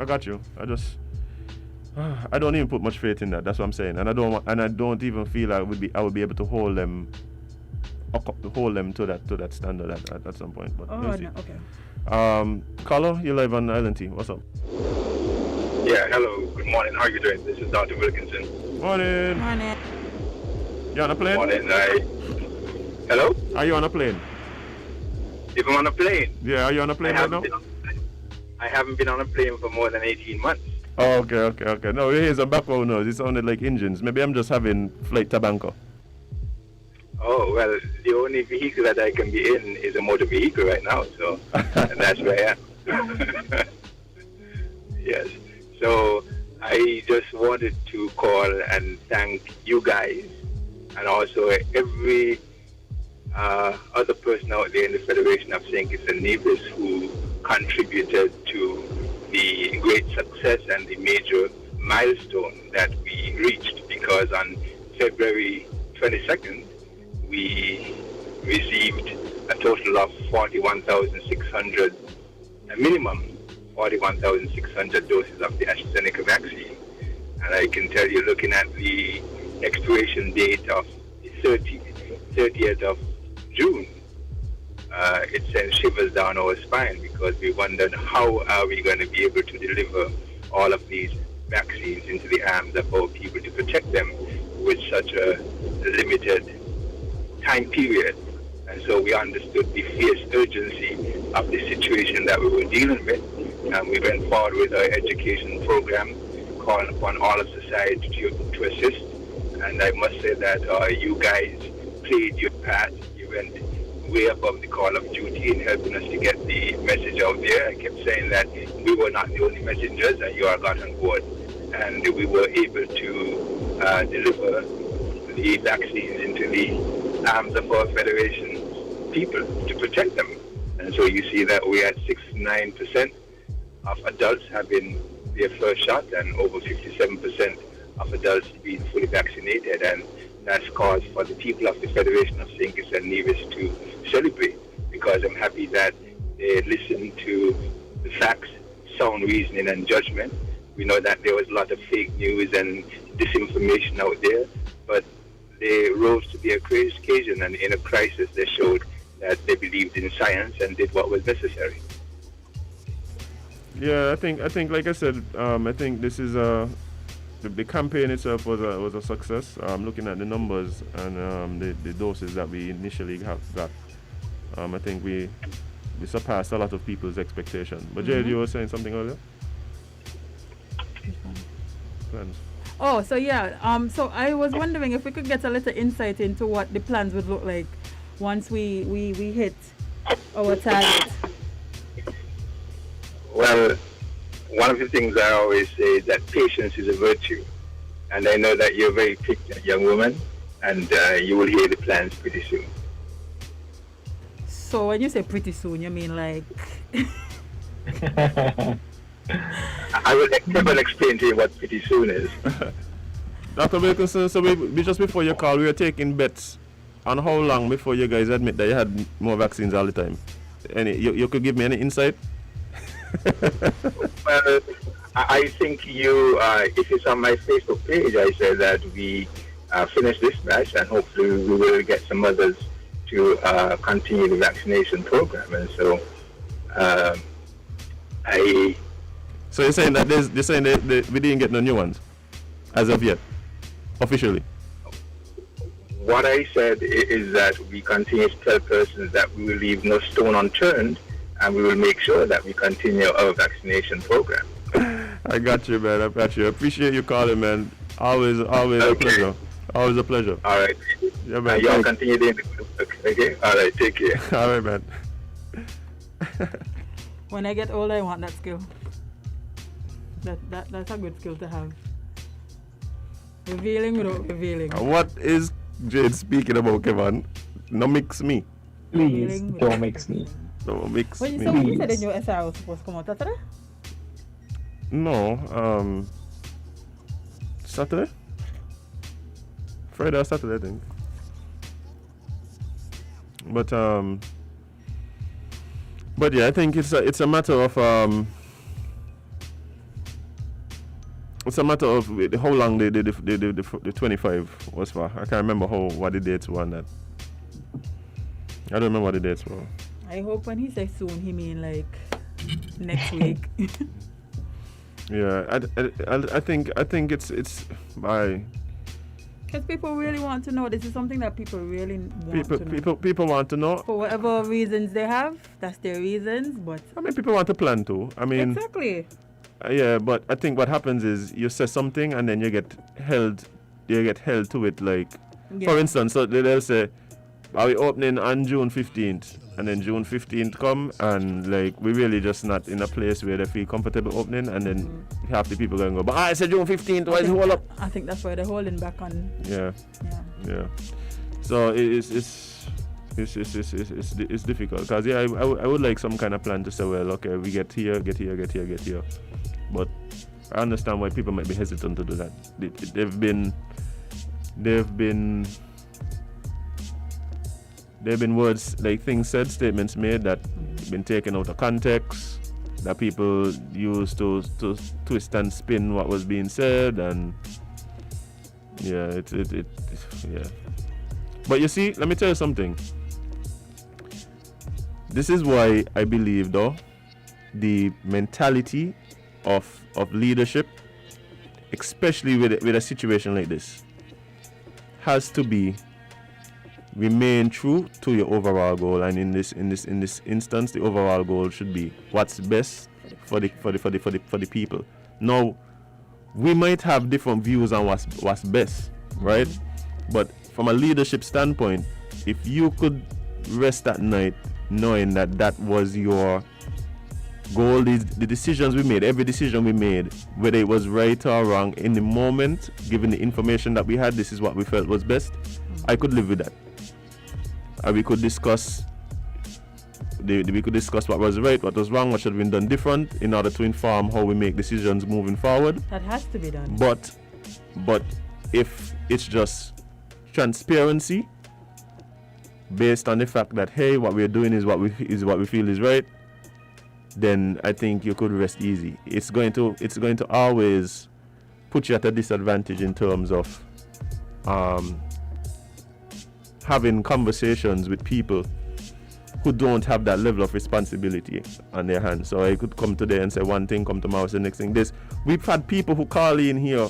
I don't even put much faith in that. That's what I'm saying, and I don't even feel I would be able to hold them to that standard at some point. But we'll see. No, okay. Carlo, you're live on Island T. What's up? Yeah, hello. Good morning. How are you doing? This is Dr. Wilkinson. Morning. Morning. You on a plane? Morning. Hello? Are you on a plane? If I'm on a plane? Yeah, are you on a plane right now? I haven't been on a plane for more than 18 months. Oh, okay. No, here's a background noise. It sounded like engines. Maybe I'm just having flight tabanco. Oh, well, the only vehicle that I can be in is a motor vehicle right now, so and that's where I am. Yes. So I just wanted to call and thank you guys and also every other person out there in the Federation of St Kitts and Nevis who contributed to the great success and the major milestone that we reached, because on February 22nd, we received a total of 41,600, a minimum 41,600 doses of the AstraZeneca vaccine. And I can tell you, looking at the expiration date of the 30th of June, it sends shivers down our spine, because we wondered how are we going to be able to deliver all of these vaccines into the arms of our people to protect them with such a limited time period. And so we understood the fierce urgency of the situation that we were dealing with, and we went forward with our education program, calling upon all of society to assist. And I must say that you guys played your part. You went way above the call of duty in helping us to get the message out there. I kept saying that we were not the only messengers, and you all got on board, and we were able to deliver the vaccines into the arms of our Federation people to protect them. And so you see that we had 69% of adults having their first shot and over 57% of adults being fully vaccinated, and that's cause for the people of the Federation of St Kitts and Nevis to celebrate, because I'm happy that they listened to the facts, sound reasoning and judgment. We know that there was a lot of fake news and disinformation out there, but they rose to the occasion, and in a crisis they showed that they believed in science and did what was necessary. Yeah, I think like I said, I think this is the campaign itself was a success. Looking at the numbers and the doses that we initially got, I think we surpassed a lot of people's expectations. But Jade, you were saying something earlier? Plans. Oh, so yeah. So I was wondering if we could get a little insight into what the plans would look like once we hit our target. Well, one of the things I always say is that patience is a virtue. And I know that you're a very picky young woman, and you will hear the plans pretty soon. So when you say pretty soon, you mean like... I will explain to you what pretty soon is. Dr. Wilkinson, so we just before your call, we were taking bets on how long before you guys admit that you had more vaccines all the time. You could give me any insight? Well, I think you, if it's on my Facebook page, I said that we finish this batch and hopefully we will get some others to continue the vaccination program. And so So you're saying that you're saying that we didn't get no new ones as of yet, officially? What I said is that we continue to tell persons that we will leave no stone unturned, and we will make sure that we continue our vaccination program. I got you, man. I got you. I appreciate you calling, man. Always a pleasure. Always a pleasure. All right. Yeah, man. Y'all continue doing the good work. Okay? All right. Take care. All right, man. When I get older, I want that skill. That's a good skill to have. Revealing without revealing. What is Jade speaking about, Kevon? No mix me. Please don't mix me. No mix When me. you said in your SR was supposed to come out Saturday? No, Saturday? Friday or Saturday, I think. But yeah, I think it's a matter of how long the 25 was for. I can't remember what the dates were on that. I don't remember what the dates were. I hope when he says soon, he mean like next week. Yeah, I think it's by. Because people really want to know. This is something that people really want to know. People want to know. For whatever reasons they have, that's their reasons. But I mean, people want to plan too. I mean, exactly. Yeah, but I think what happens is you say something and then you get held to it. Like, for instance, so they'll say, "Are we opening on June 15th?" And then June 15th come, and like we really just not in a place where they feel comfortable opening, and then half the people going go, "But I said June 15th, why is it all up?" I think that's why they're holding back on. Yeah. So it's difficult because I would like some kind of plan to say, well, okay, we get here, but I understand why people might be hesitant to do that. They've been words like things said, statements made that been taken out of context, that people used to twist and spin what was being said, and yeah. But you see, let me tell you something. This is why I believe, though, the mentality of leadership, especially with a situation like this, has to be remain true to your overall goal, and in this instance, the overall goal should be what's best for the people. Now, we might have different views on what's best, right? But from a leadership standpoint, if you could rest at night knowing that was your goal, the decisions we made, every decision we made, whether it was right or wrong, in the moment, given the information that we had, this is what we felt was best, I could live with that. And we could discuss what was right, what was wrong, what should have been done different in order to inform how we make decisions moving forward. That has to be done. But if it's just transparency based on the fact that, hey, what we're doing is what we feel is right, then I think you could rest easy. It's going to always put you at a disadvantage in terms of having conversations with people who don't have that level of responsibility on their hands. So I could come today and say one thing, come tomorrow say the next thing. We've had people who call in here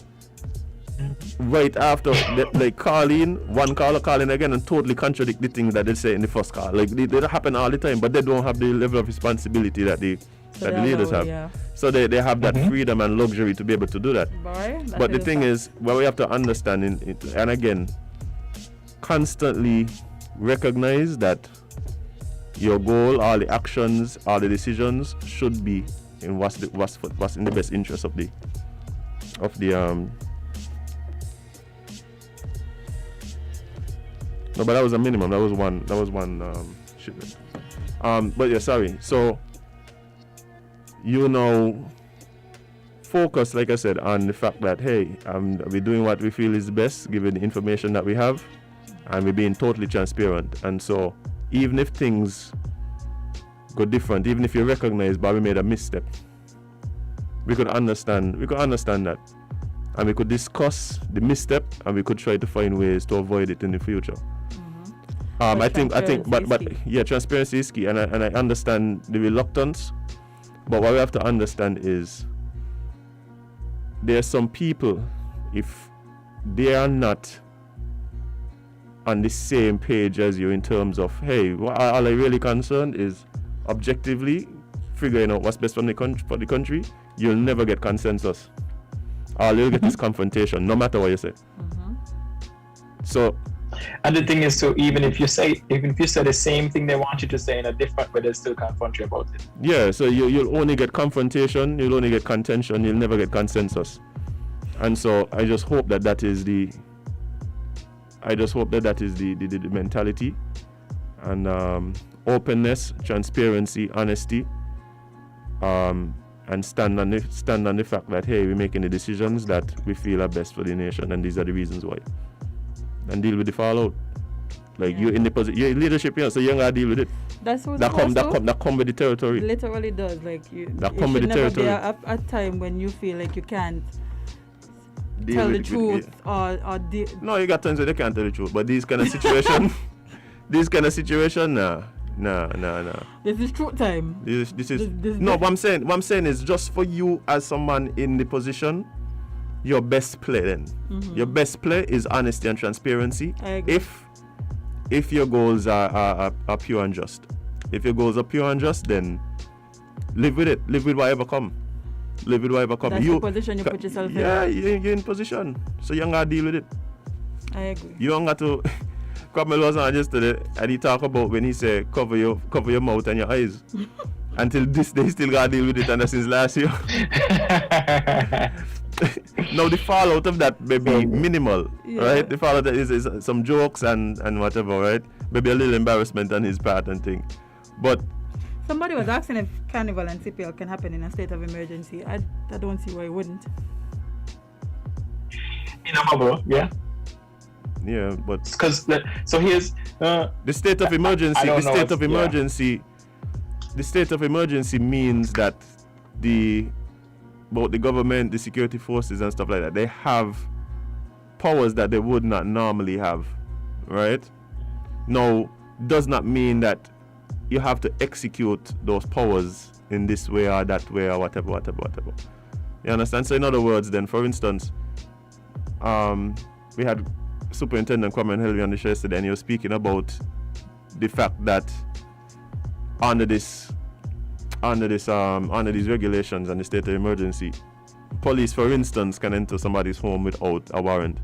right after, like call in, one caller call in again and totally contradict the things that they say in the first call. Like they happen all the time, but they don't have the level of responsibility that the leaders have. Yeah. So they have that freedom and luxury to be able to do that. But the thing is, what we have to understand, and again, constantly recognize that your goal, all the actions, all the decisions should be in what's in the best interest of the No, but that was a minimum. That was one shipment. But yeah, sorry. So focus, like I said, on the fact that, hey, we're doing what we feel is best given the information that we have, and we're being totally transparent. And so even if things go different, even if you recognize but we made a misstep, we could understand that, and we could discuss the misstep, and we could try to find ways to avoid it in the future. I think, but yeah, transparency is key, and I understand the reluctance. But what we have to understand is there are some people, if they are not on the same page as you in terms of, hey, what all I'm really concerned is objectively figuring out what's best for the country, you'll never get consensus. All you'll get is confrontation, no matter what you say. So, and the thing is, so even if you say the same thing they want you to say in a different way, they still confront you about it. Yeah, so you'll only get confrontation, you'll only get contention, you'll never get consensus. And so I just hope that is the mentality, and openness, transparency, honesty, and stand on the fact that, hey, we're making the decisions that we feel are best for the nation, and these are the reasons why. And deal with the fallout. Like, you're in the position, you're in leadership, so you gotta deal with it. That's what that come with the territory. It literally does. Like, that come with the territory. There a time when you feel like you can't tell the truth or No, you got times where they can't tell the truth, but these kind of situation, nah. This is truth time. This no. What I'm saying is, just for you as someone in the position, your best play then. Your best play is honesty and transparency. If your goals are pure and just. If your goals are pure and just, then live with it. Live with whatever come. Live with whatever come. That's the position you put yourself in. Yeah, you're in position, so you don't gotta deal with it. I agree. You don't got to. Cromwell was on yesterday, and he talk about when he say cover your mouth and your eyes. Until this day, he still gotta deal with it, and that's since last year. Now the fallout of that may be minimal, right? The fallout is some jokes and whatever, right? Maybe a little embarrassment on his part and thing. But somebody was asking if carnival and CPL can happen in a state of emergency. I don't see why it wouldn't. In a bubble, yeah. Yeah, but because so here's the state of emergency. The state of emergency means that both the government, the security forces, and stuff like that, they have powers that they would not normally have, right? Now, does not mean that you have to execute those powers in this way or that way or whatever. You understand? So in other words, then, for instance, we had Superintendent Kevon Hanley on the show yesterday, and he was speaking about the fact that under these regulations and the state of emergency, police, for instance, can enter somebody's home without a warrant,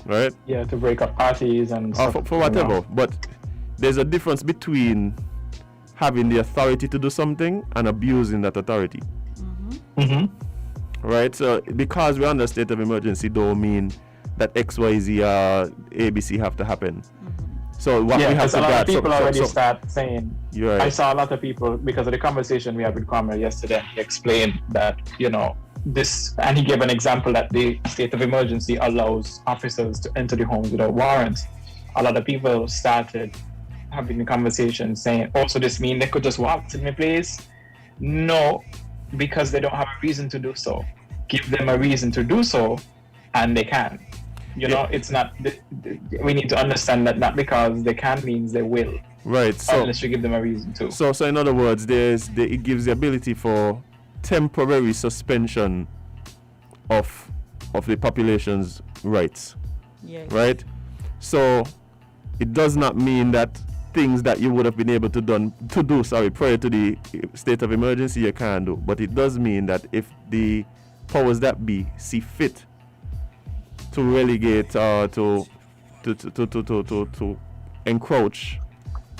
right? Yeah, to break up parties and stuff, for whatever. But there's a difference between having the authority to do something and abusing that authority. Right? So because we're under a state of emergency, don't mean that XYZ or ABC have to happen. So what we have to a lot get, of people already start saying. Right. I saw a lot of people, because of the conversation we had with Cromwell yesterday. He explained that this, and he gave an example that the state of emergency allows officers to enter the homes without warrants. A lot of people started having the conversation saying, "Oh, so this mean they could just walk to my place?" No, because they don't have a reason to do so. Give them a reason to do so, and they can. It's not. We need to understand that not because they can means they will. Right. So unless you give them a reason to. So in other words, it gives the ability for temporary suspension of the population's rights. Yes. Right. So it does not mean that things that you would have been able to do prior to the state of emergency you can't do. But it does mean that if the powers that be see fit to relegate to encroach,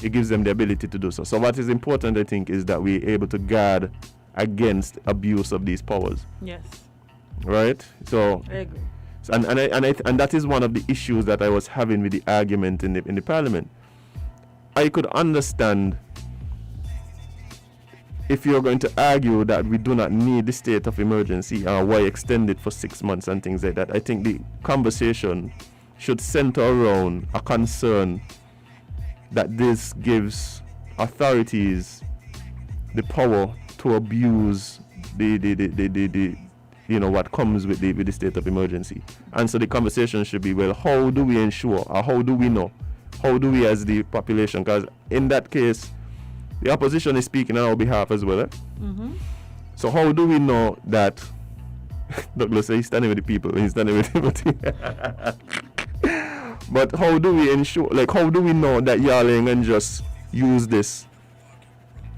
it gives them the ability to do so. So what is important, I think, is that we're able to guard against abuse of these powers. Yes. Right? So I agree. And that is one of the issues that I was having with the argument in the parliament. I could understand if you're going to argue that we do not need the state of emergency or why extend it for 6 months and things like that. I think the conversation should center around a concern that this gives authorities the power to abuse the what comes with the state of emergency. And so the conversation should be, well, how do we ensure, or how do we know, how do we as the population, because in that case, the opposition is speaking on our behalf as well. Mm-hmm. So how do we know that Douglas says he's standing with the people, he's standing with Timothy. But how do we ensure, like how do we know that y'all ain't gonna just use this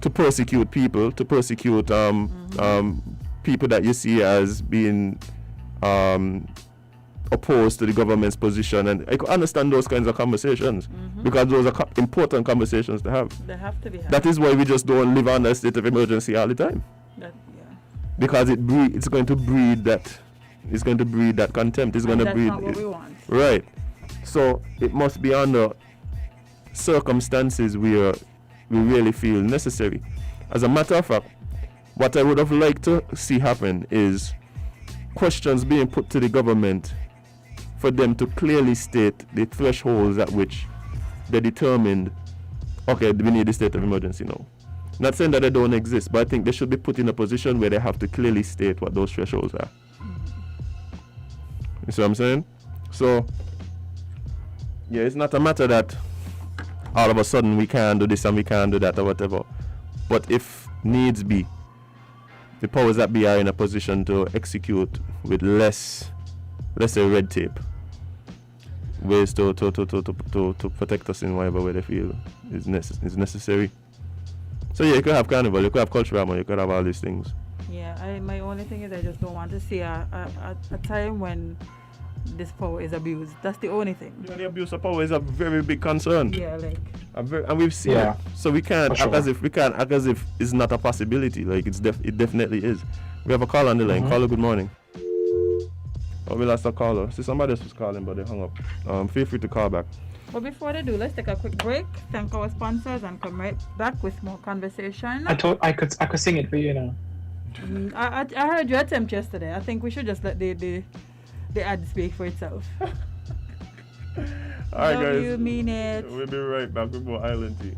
to persecute people, to persecute people that you see as being opposed to the government's position? And I can understand those kinds of conversations because those are important conversations to have. They have to be had. That is why we just don't live under a state of emergency all the time. Because it's going to breed that contempt. It's going to breed. That's not what we want. Right. So it must be under circumstances where we really feel necessary. As a matter of fact, what I would have liked to see happen is questions being put to the government for them to clearly state the thresholds at which they determined, okay, we need a state of emergency now. Not saying that they don't exist, but I think they should be put in a position where they have to clearly state what those thresholds are. You see what I'm saying? So, yeah, it's not a matter that all of a sudden we can't do this and we can't do that or whatever. But if needs be, the powers that be are in a position to execute with less, let's say, red tape, ways to protect us in whatever way they feel is necessary. So yeah, you could have carnival, you could have cultural harmony, you could have all these things. Yeah, my only thing is I just don't want to see a time when this power is abused. That's the only thing. Yeah, the abuse of power is a very big concern. Yeah, like. And we've seen it. So we can't act as if it's not a possibility. Like it definitely is. We have a call on the line. Caller, good morning. Oh, we lost a caller. See, somebody else was calling, but they hung up. Feel free to call back. But before they do, let's take a quick break, thank our sponsors, and come right back with more conversation. I thought I could sing it for you now. I heard your attempt yesterday. I think we should just let the ad speak for itself. Alright, guys. You mean it. We'll be right back with more Island Tea.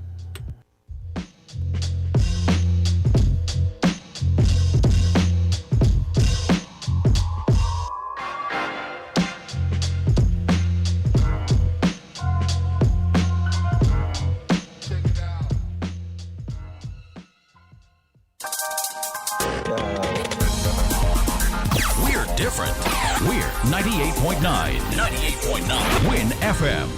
Different. We're 98.9. 98.9. WINN FM.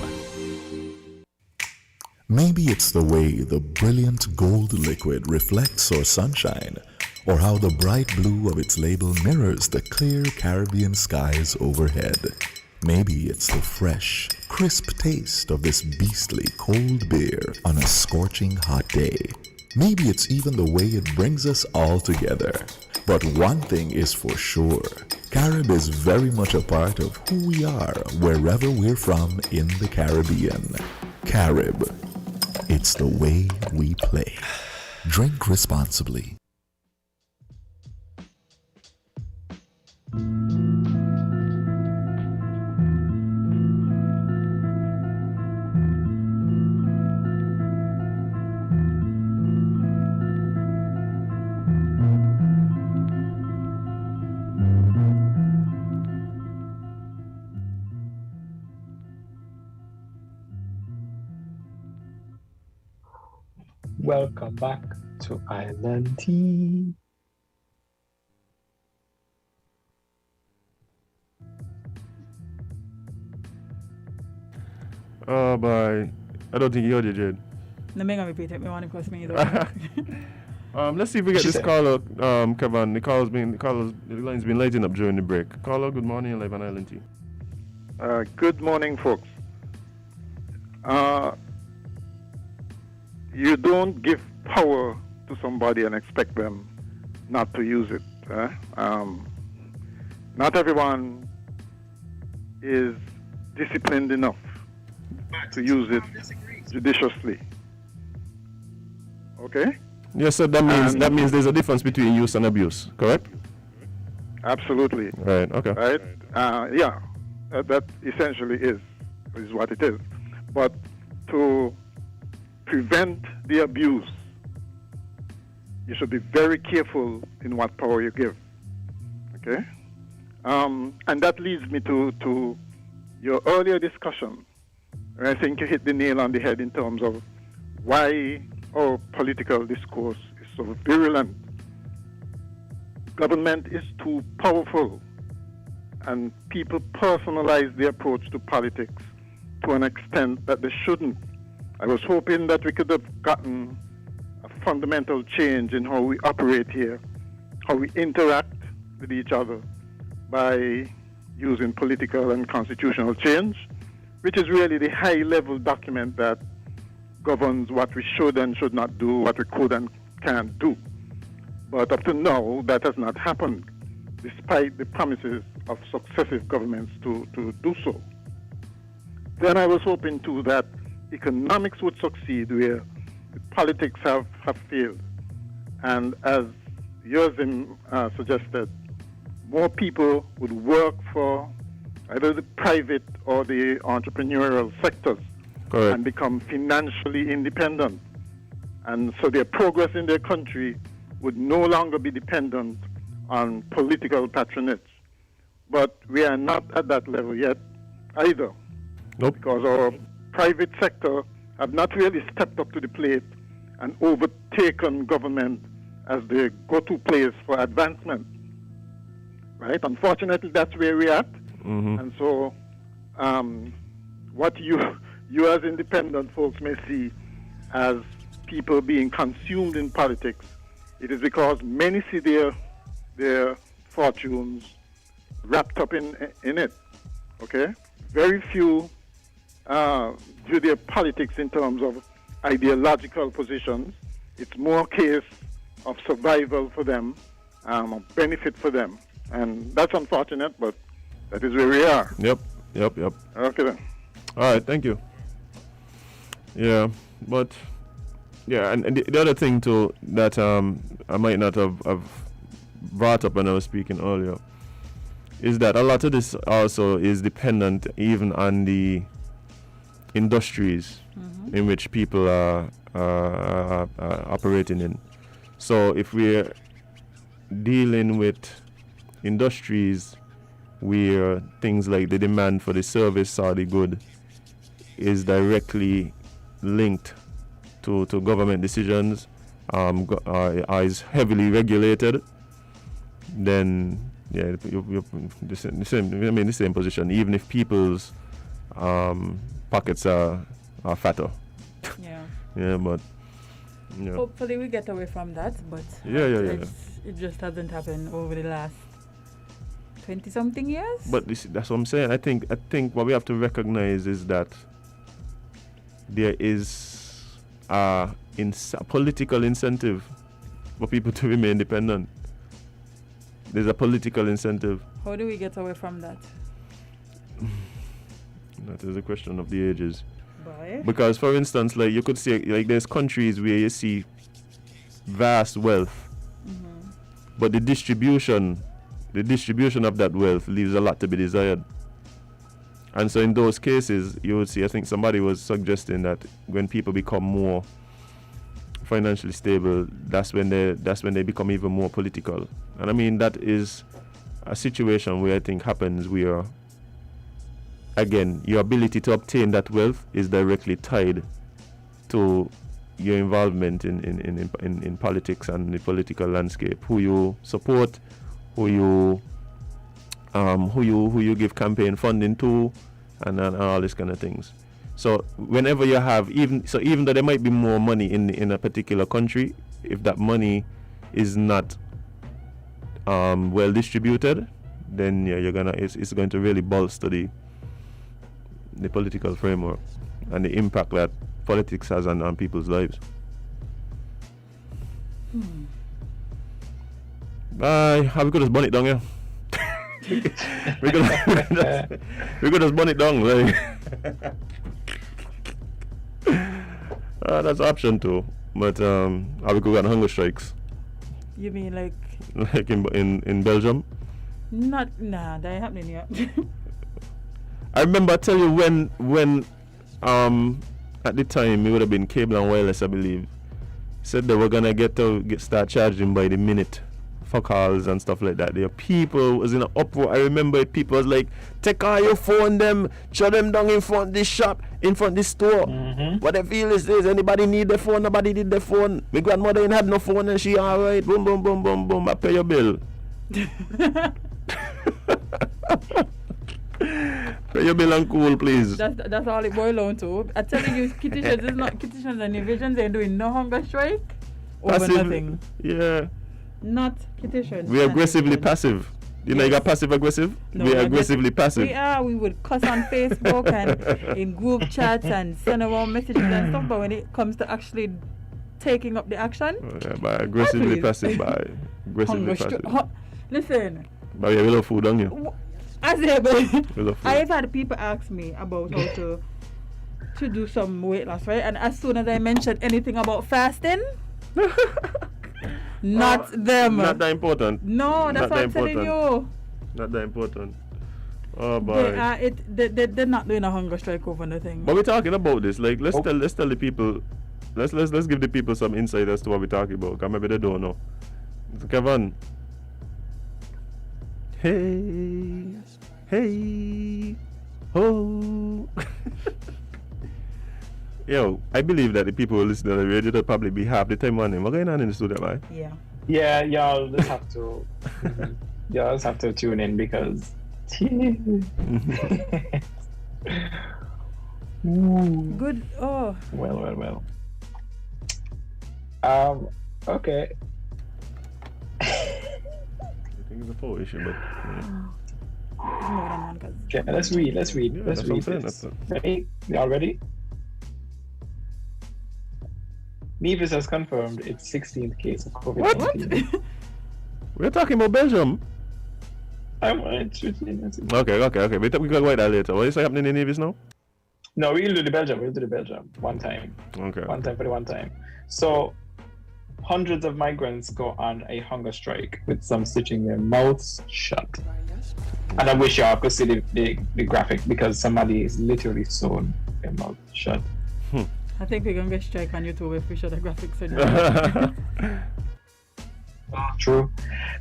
Maybe it's the way the brilliant gold liquid reflects our sunshine, or how the bright blue of its label mirrors the clear Caribbean skies overhead. Maybe it's the fresh, crisp taste of this beastly cold beer on a scorching hot day. Maybe it's even the way it brings us all together. But one thing is for sure, Carib is very much a part of who we are wherever we're from in the Caribbean. Carib, it's the way we play. Drink responsibly. Welcome back to Island Tea. Oh boy, I don't think you heard it, Jade. No, I'm gonna repeat it. Me want to cross me either. Let's see if we get this caller, Kevon. The line's been lighting up during the break. Caller, good morning, live on Island Tea. Good morning, folks. You don't give power to somebody and expect them not to use it. Not everyone is disciplined enough to use it judiciously. Okay? Yes, so that means there's a difference between use and abuse, correct? Absolutely. Right. Okay. Right? Yeah. That essentially is what it is. But to prevent the abuse, you should be very careful in what power you give. Okay? And that leads me to your earlier discussion And I think you hit the nail on the head in terms of why our political discourse is so virulent. Government is too powerful, and people personalize their approach to politics to an extent that they shouldn't. I was hoping that we could have gotten a fundamental change in how we operate here, how we interact with each other by using political and constitutional change, which is really the high-level document that governs what we should and should not do, what we could and can't do. But up to now, that has not happened, despite the promises of successive governments to do so. Then I was hoping, too, that economics would succeed where the politics have failed. And as Azem suggested, more people would work for either the private or the entrepreneurial sectors. Correct. And become financially independent. And so their progress in their country would no longer be dependent on political patronage. But we are not at that level yet either. Nope. Because our private sector have not really stepped up to the plate and overtaken government as the go-to place for advancement. Right? Unfortunately, that's where we're at. Mm-hmm. And so what you as independent folks may see as people being consumed in politics, it is because many see their fortunes wrapped up in it. Okay? Very few view their politics in terms of ideological positions. It's more a case of survival for them, of benefit for them. And that's unfortunate, but that is where we are. Yep. Okay then. All right, thank you. Yeah, but yeah, and the other thing too that I might not have brought up when I was speaking earlier is that a lot of this also is dependent even on the industries in which people are operating in. So if we're dealing with industries where things like the demand for the service or the good is directly linked to government decisions, is heavily regulated, then yeah, you're the same position, even if people's pockets are fatter. Yeah. Yeah, but yeah. Hopefully we get away from that, but it just hasn't happened over the last 20-something years. But that's what I'm saying. I think what we have to recognize is that there is a political incentive for people to remain independent. There's a political incentive. How do we get away from that? That is a question of the ages. Why? Because, for instance, like you could say, like there's countries where you see vast wealth, but the distribution of that wealth leaves a lot to be desired. And so in those cases, you would see, I think somebody was suggesting that when people become more financially stable, that's when they become even more political. And I mean, that is a situation where I think happens where, again, your ability to obtain that wealth is directly tied to your involvement in politics and the political landscape. Who you support, who you give campaign funding to, and all these kind of things. So whenever you have even though there might be more money in a particular country, if that money is not well distributed, then yeah, it's going to really bolster the political framework and the impact that politics has on people's lives. Bye. How we could just burn it down, yeah? we could just burn it down, like. That's option too. But how we could go on hunger strikes? You mean like in Belgium? Nah, that ain't happening yet. I remember I tell you when at the time it would have been Cable and Wireless, I believe, said they were gonna start charging by the minute for calls and stuff like that. There people was in an uproar. I remember it, people was like, take all your phone them, shut them down in front of this shop, in front of this store. What I feel is this, anybody need the phone, nobody need the phone. My grandmother ain't had no phone and she alright, boom, boom, boom, boom, boom, I pay your bill. Pay your bill and cool, please. That's all it boils down to. I'm telling you, Kittitians is not Kittitians and Nevisians ain't doing no hunger strike over Passive, nothing. Yeah. Not Kittitians. We're aggressively passive. You know, you got passive aggressive? No, we're aggressively passive. We would cuss on Facebook and in group chats and send around messages and stuff, but when it comes to actually taking up the action, by aggressively passive, by aggressively passive. Listen. But yeah, we love food, don't you? I've had people ask me about how to do some weight loss, right? And as soon as I mentioned anything about fasting, not them. Not that important. No, that's what I'm telling you. Not that important. Oh boy. They're not doing a hunger strike over nothing. But we're talking about this. Like, let's tell the people. Let's give the people some insight as to what we're talking about. Cause maybe they don't know. So Kevon. Hey, oh. Yo, I believe that the people who listen to the radio will probably be half the time on him. What's going on in the studio, man? Yeah, y'all just have to tune in because good. Oh. Well. Okay. I think it's a poor issue, but okay, let's read. Yeah, let's read this. Ready? Y'all ready? Nevis has confirmed its 16th case of COVID-19. What? We're talking about Belgium. I wanted to. Okay. We can go that later. What is happening in Nevis now? No, we'll do the Belgium. One time. Okay. One time. So, hundreds of migrants go on a hunger strike with some stitching their mouths shut. And I wish y'all could see the graphic because somebody is literally sewn their mouth shut. I think we're gonna get strike on YouTube if we show the graphics. True.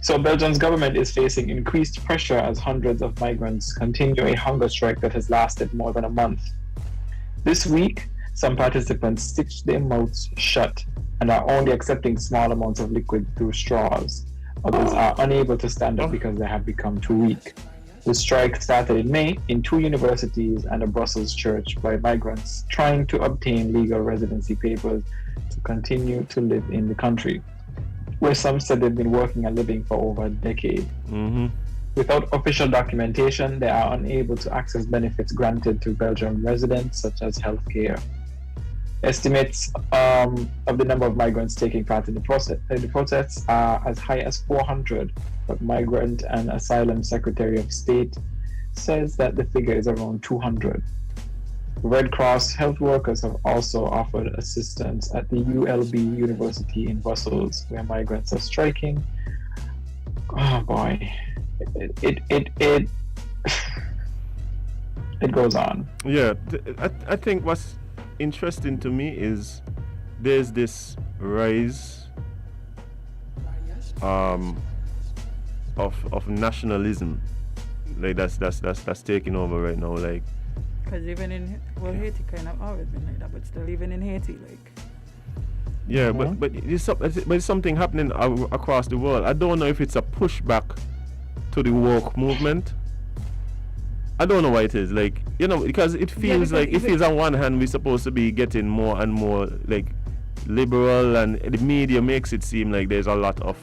So Belgium's government is facing increased pressure as hundreds of migrants continue a hunger strike that has lasted more than a month. This week, some participants stitched their mouths shut and are only accepting small amounts of liquid through straws. Others are unable to stand up because they have become too weak. The strike started in May in 2 universities and a Brussels church by migrants trying to obtain legal residency papers to continue to live in the country, where some said they've been working and living for over a decade. Without official documentation, they are unable to access benefits granted to Belgian residents, such as healthcare. Estimates of the number of migrants taking part in the protests are as high as 400, but Migrant and Asylum Secretary of State says that the figure is around 200. Red Cross health workers have also offered assistance at the ULB University in Brussels, where migrants are striking. Oh boy, it goes on. Yeah, I think what's interesting to me is there's this rise of nationalism, like that's taking over right now, like. Because even in Haiti kind of always been like that, but still even in Haiti, like. Yeah, but it's something happening across the world. I don't know if it's a pushback to the woke movement. I don't know why it is, like, you know, because it feels like it feels on one hand we're supposed to be getting more and more like liberal, and the media makes it seem like there's a lot of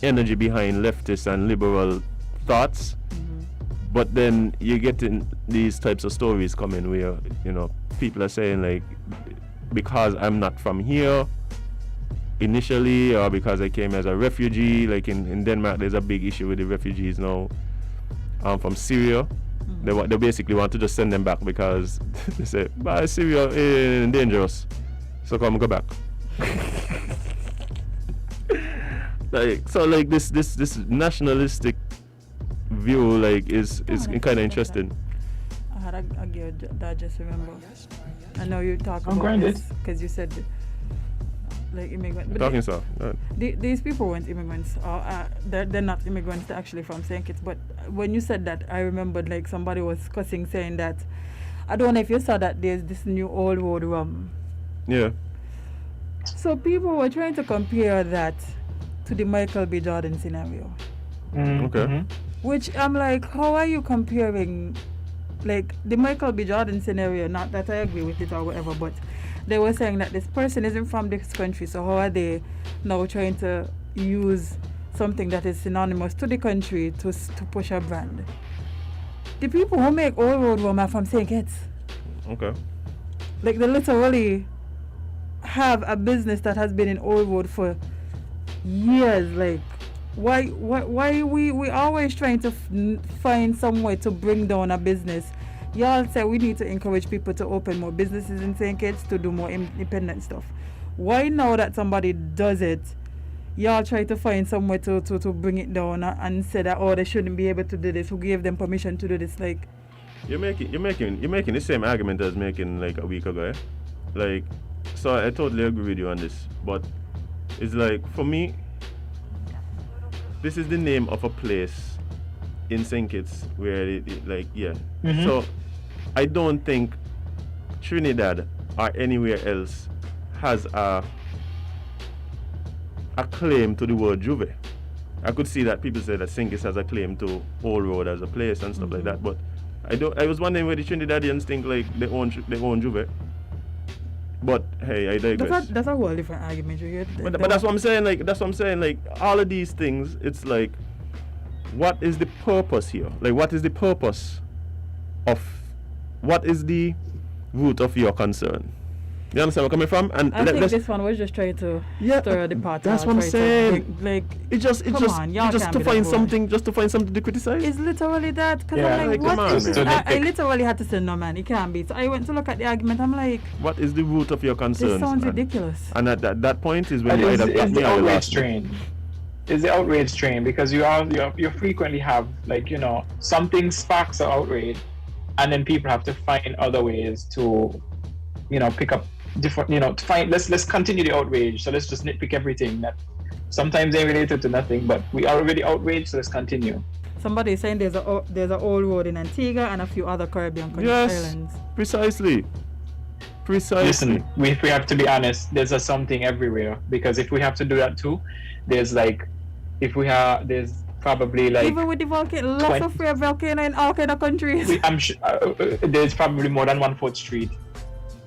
energy behind leftist and liberal thoughts. But then you're getting these types of stories coming where, you know, people are saying like, because I'm not from here initially, or because I came as a refugee, like in Denmark there's a big issue with the refugees now from Syria. They basically want to just send them back because they say, "Bye, Syria is dangerous, so come go back." like this nationalistic view like is kind of interesting. I had a girl that I just remember. I know you talk about this because you said like immigrants. But Talking so. these people weren't immigrants. They're not immigrants. They're actually from St Kitts. But when you said that, I remembered like somebody was cussing, saying that, I don't know if you saw that there's this new old road rum. Yeah. So people were trying to compare that to the Michael B. Jordan scenario. Okay. Which I'm like, how are you comparing, like, the Michael B. Jordan scenario? Not that I agree with it or whatever, but they were saying that this person isn't from this country, so how are they now trying to use something that is synonymous to the country to push a brand? The people who make Old Road Rum are from St. Kitts. Okay. Like, they literally have a business that has been in Old Road for years. Like, why we always trying to find some way to bring down a business? Y'all say we need to encourage people to open more businesses in St. Kitts, to do more independent stuff. Why now that somebody does it, y'all try to find some way to bring it down and say that, oh, they shouldn't be able to do this? Who gave them permission to do this? Like, you're making the same argument as making like a week ago, eh? Like, so I totally agree with you on this, but it's like, for me, this is the name of a place in St. Kitts where it like, yeah. So I don't think Trinidad or anywhere else has a claim to the word Juve. I could see that people say that St. Kitts has a claim to Old Road as a place and stuff like that, but I was wondering where the Trinidadians think like they own Juve. But hey, I digress. That's a whole different argument you hear. But that's what I'm saying. Like all of these things, it's like, what is the purpose here? Like, what is the purpose of? What is the root of your concern? You understand where I'm coming from? And I think this one was just trying to stir the pot. That's what I'm saying. Like, it's just to find something to criticize. It's literally that. Because I'm like, what is it? I literally had to say, no man, it can't be. So I went to look at the argument. I'm like, what is the root of your concerns? This sounds ridiculous. And at that point is when you either got me or you lost me. It's the outrage train, because you frequently have, like, you know, something sparks an outrage, and then people have to find other ways to, you know, pick up different, you know, to find, let's continue the outrage, so let's just nitpick everything that sometimes ain't related to nothing, but we are already outraged, so let's continue. Somebody is saying there's an old road in Antigua and a few other Caribbean islands. Precisely. Listen, if we have to be honest, there's something everywhere, because if we have to do that too, there's probably like, even with the volcano, lots of free volcano in all kind of countries. I'm sure there's probably more than one 4th Street.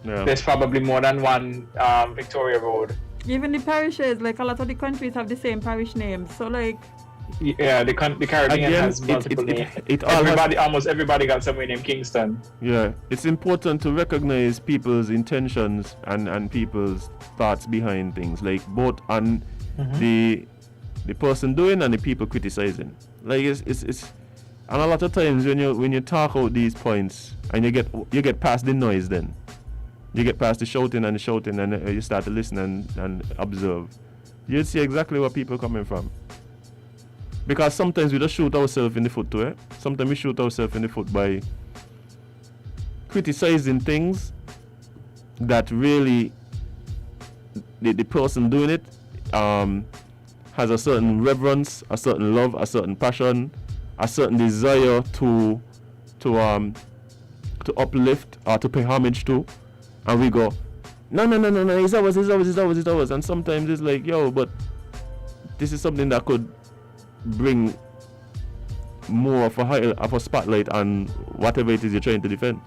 Yeah. There's probably more than one Victoria Road. Even the parishes, like a lot of the countries have the same parish names. So like, yeah, the Caribbean has multiple names. Almost everybody got somewhere named Kingston. Yeah, it's important to recognize people's intentions and people's thoughts behind things, like both on the person doing and the people criticizing. Like it's and a lot of times when you talk out these points and you get past the noise, then you get past the shouting and you start to listen and observe, you'll see exactly where people are coming from. Because sometimes we just shoot ourselves in the foot too, eh? Sometimes we shoot ourselves in the foot by criticizing things that really the person doing it has a certain reverence, a certain love, a certain passion, a certain desire to uplift or to pay homage to, and we go, no, it's ours. And sometimes it's like, yo, but this is something that could bring more of a spotlight on whatever it is you're trying to defend.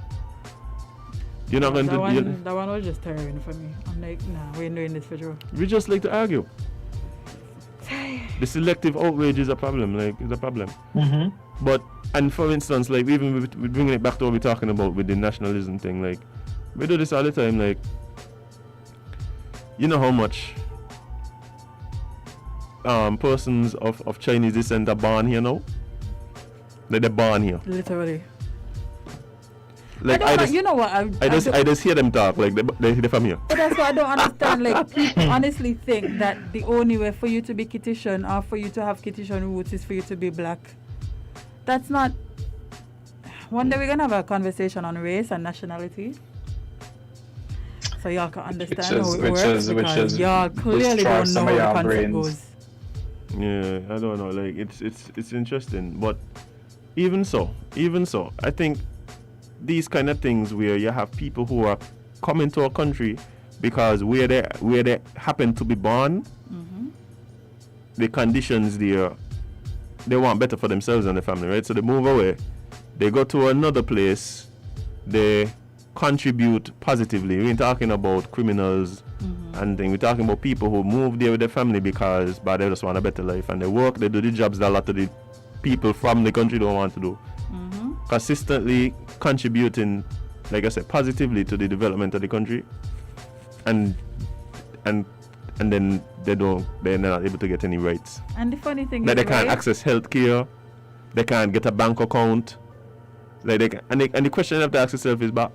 You're not going to. That one was just tiring for me. I'm like, nah, we ain't doing this for sure. We just like to argue. The selective outrage is a problem. Like, it's a problem. But, and for instance, like, even with bringing it back to what we're talking about with the nationalism thing, like, we do this all the time. Like, you know how much persons of Chinese descent are born here now? Like, they're born here. Literally. Like, I just hear them talk like they're from here. But that's what I don't understand. Like, people honestly think that the only way for you to be Kittitian or for you to have Kittitian roots is for you to be black. That's not. One day we're gonna have a conversation on race and nationality. so y'all can understand how it works, because y'all clearly destroy don't know some how of the your concept brains. goes. Yeah, I don't know. Like it's interesting, but even so, I think these kind of things where you have people who are coming to a country because where they happen to be born, the conditions there, they want better for themselves and their family, right? So they move away, they go to another place, they contribute positively. We ain't talking about criminals and things. We're talking about people who move there with their family because they just want a better life, and they work, they do the jobs that a lot of the people from the country don't want to do. Consistently contributing, like I said, positively to the development of the country, and then they're not able to get any rights. And the funny thing like is, they can't access healthcare, they can't get a bank account. Like they can, and the question you have to ask yourself is, but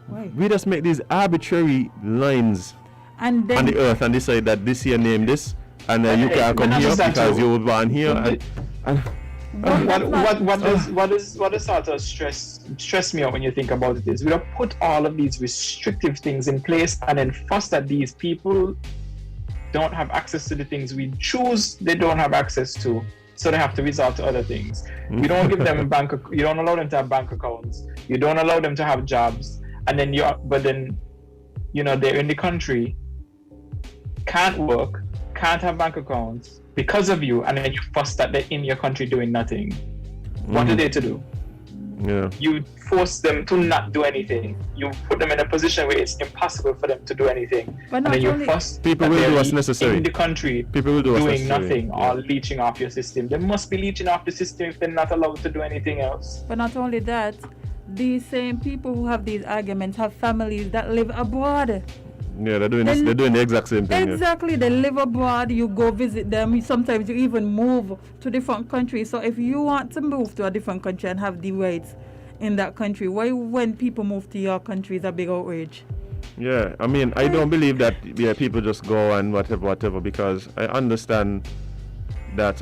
why? We just make these arbitrary lines and then on the earth and decide that this here name this, and you can't come here because you were born here. What does sort of stress me out when you think about it is we have put all of these restrictive things in place and then fuss that these people don't have access to the things we choose they don't have access to, so they have to resort to other things. You don't give them you don't allow them to have bank accounts, you don't allow them to have jobs, and then they're in the country, can't work, can't have bank accounts because of you, and then you fuss that they're in your country doing nothing. What are they to do? Yeah. You force them to not do anything. You put them in a position where it's impossible for them to do anything. But and then you fuss people will do what's necessary in the country. People will do what's doing necessary. nothing or leeching off your system. They must be leeching off the system if they're not allowed to do anything else. But not only that, these same people who have these arguments have families that live abroad. Yeah, they're doing the exact same thing. Exactly, yeah. They live abroad, you go visit them, sometimes you even move to different countries. So if you want to move to a different country and have the rights in that country, why when people move to your country is a big outrage? Yeah, I mean, I don't believe that people just go and whatever, because I understand that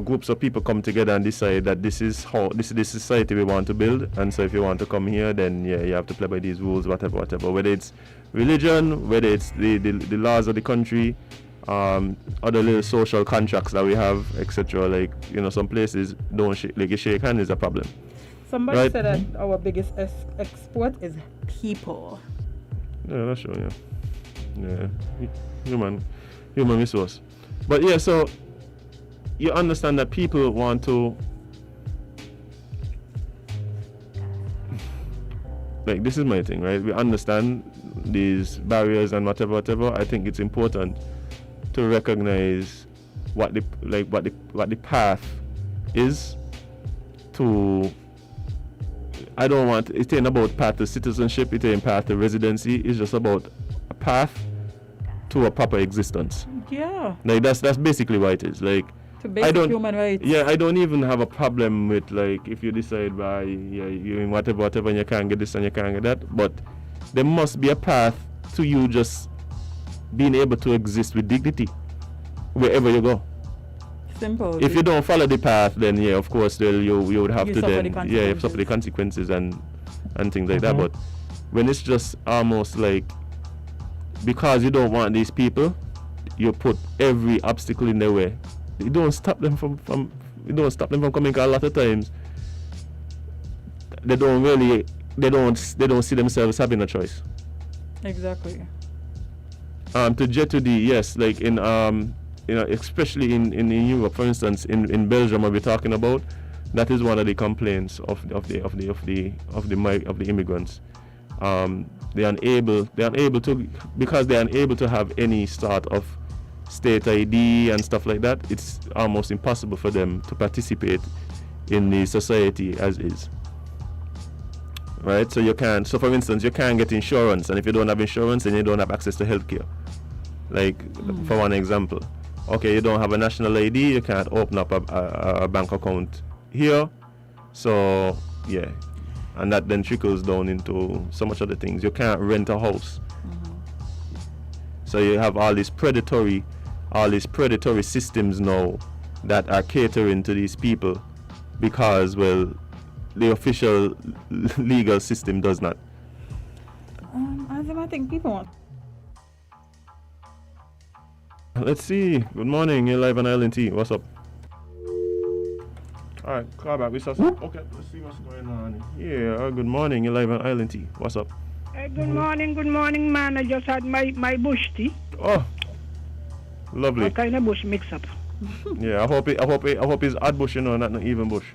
groups of people come together and decide that this is the society we want to build, and so if you want to come here, then you have to play by these rules, whatever, whether it's religion, whether it's the laws of the country, other little social contracts that we have, etc. Like, some places don't shake hand is a problem. Somebody said that our biggest export is people. Yeah, that's true. Yeah, human resource. But yeah, so you understand that people want to, like, this is my thing, right? We understand these barriers and whatever. I think it's important to recognize what the path is to. I don't want it ain't about path to citizenship, it ain't path to residency, it's just about a path to a proper existence. Yeah. Like that's basically what it is. Like, to basic human rights. Yeah, I don't even have a problem with, like, if you decide by you're in whatever and you can't get this and you can't get that, but there must be a path to you just being able to exist with dignity wherever you go. Simple. If you don't follow the path, then of course you would have to then you suffer the consequences and things like that. But when it's just almost like because you don't want these people, you put every obstacle in their way. You don't stop them from coming. Because a lot of times they don't see themselves having a choice. Exactly. To get to the yes, like in especially in Europe, for instance, in Belgium, what we're talking about, that is one of the complaints of the immigrants. They're unable to, because they're unable to have any sort of state ID and stuff like that. It's almost impossible for them to participate in the society as is. Right? So for instance, you can't get insurance, and if you don't have insurance, then you don't have access to healthcare. Like, for one example. Okay, you don't have a national ID, you can't open up a bank account here. So, yeah. And that then trickles down into so much other things. You can't rent a house. So you have all these predatory systems now that are catering to these people because, well, the official legal system does not. Azem, I think people want. Let's see. Good morning. You're live on Island T. What's up? All right, call back. Okay, let's see what's going on here. Good morning. You're live on Island T. What's up? Good morning, man. I just had my bush tea. Oh, lovely. What kind of bush mix up? Yeah, I hope it's hot bush, not an even bush.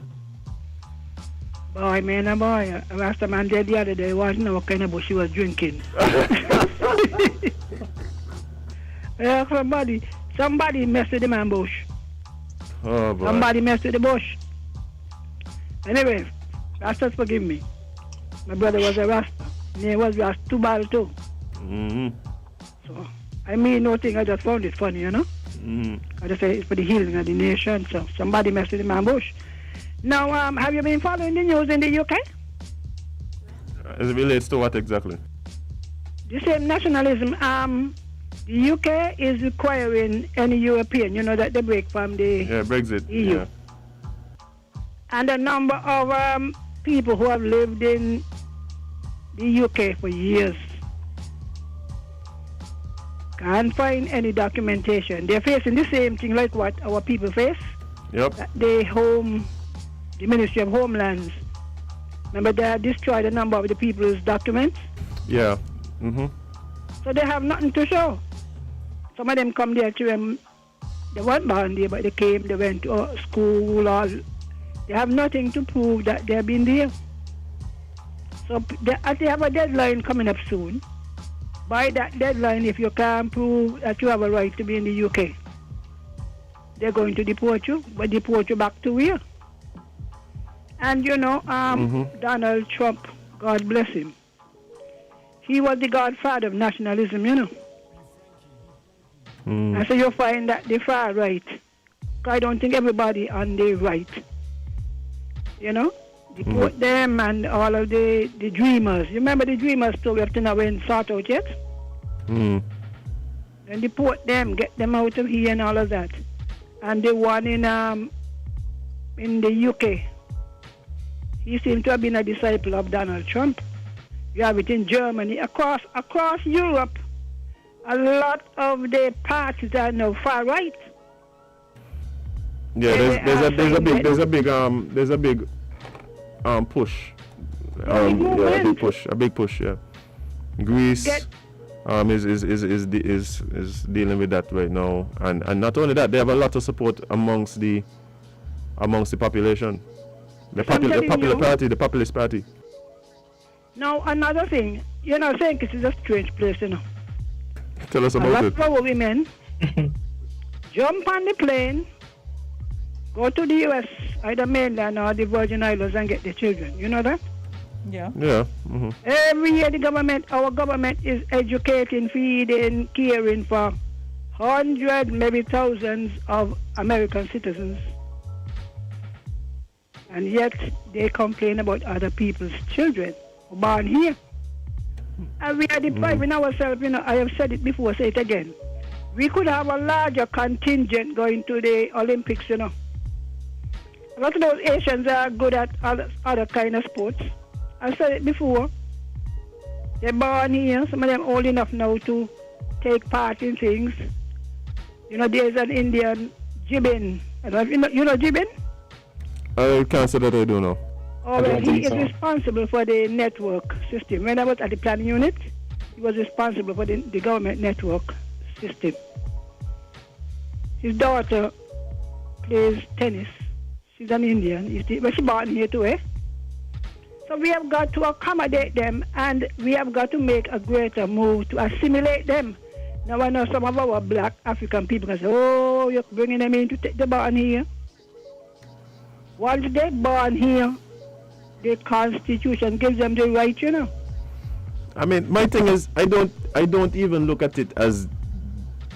Boy, man, boy. Rasta man dead the other day. Wasn't know what kind of bush he was drinking. Somebody messed with the man bush. Oh, boy. Somebody messed with the bush. Anyway, Rastas forgive me. My brother was a Rasta. Name was Rasta Tubal too. Mm-hmm. So, I mean nothing, I just found it funny, Mm-hmm. I just say it's for the healing of the nation, so somebody messed with the man bush. Now, have you been following the news in the UK? As it relates to what exactly? The same nationalism. The UK is requiring any European, that they break from the Brexit. EU. Yeah. And a number of people who have lived in the UK for years can't find any documentation. They're facing the same thing like what our people face. Yep. The Ministry of Homelands. Remember, they have destroyed a number of the people's documents. Yeah. Mm-hmm. So they have nothing to show. Some of them come there to they weren't born there, but they came, they went to school, they have nothing to prove that they've been there. So they have a deadline coming up soon. By that deadline, if you can't prove that you have a right to be in the UK, they're going to deport you, but deport you back to where? And Donald Trump, God bless him, he was the godfather of nationalism, And so you'll find that the far right, I don't think everybody on the right, deport them and all of the dreamers. You remember the dreamers story up to now when sort out yet? And deport them, get them out of here and all of that. And the one in the UK, he seemed to have been a disciple of Donald Trump. You have it in Germany, across Europe. A lot of the parties are now far right. Yeah, there's a big push. A big push. Yeah. Greece is dealing with that right now, and not only that, they have a lot of support amongst the population. The populist party. Now another thing, St Kitts is a strange place, Tell us about it. A lot of women jump on the plane, go to the US, either mainland or the Virgin Islands, and get the children. You know that? Yeah. Yeah. Mm-hmm. Every year our government is educating, feeding, caring for hundreds, maybe thousands of American citizens. And yet they complain about other people's children born here. And we are depriving ourselves, I have said it before, say it again. We could have a larger contingent going to the Olympics, A lot of those Asians are good at other kind of sports. I said it before. They're born here. Some of them old enough now to take part in things. There's an Indian, Jibin. I don't know if you know Jibin? I can't say that I don't know. Oh, well, he is responsible for the network system. When I was at the planning unit, he was responsible for the government network system. His daughter plays tennis. She's an Indian, but she's born here too, So we have got to accommodate them, and we have got to make a greater move to assimilate them. Now I know some of our black African people can say, oh, you're bringing them in to take the born here. Once they're born here, the Constitution gives them the right, I mean, my thing is, I don't even look at it as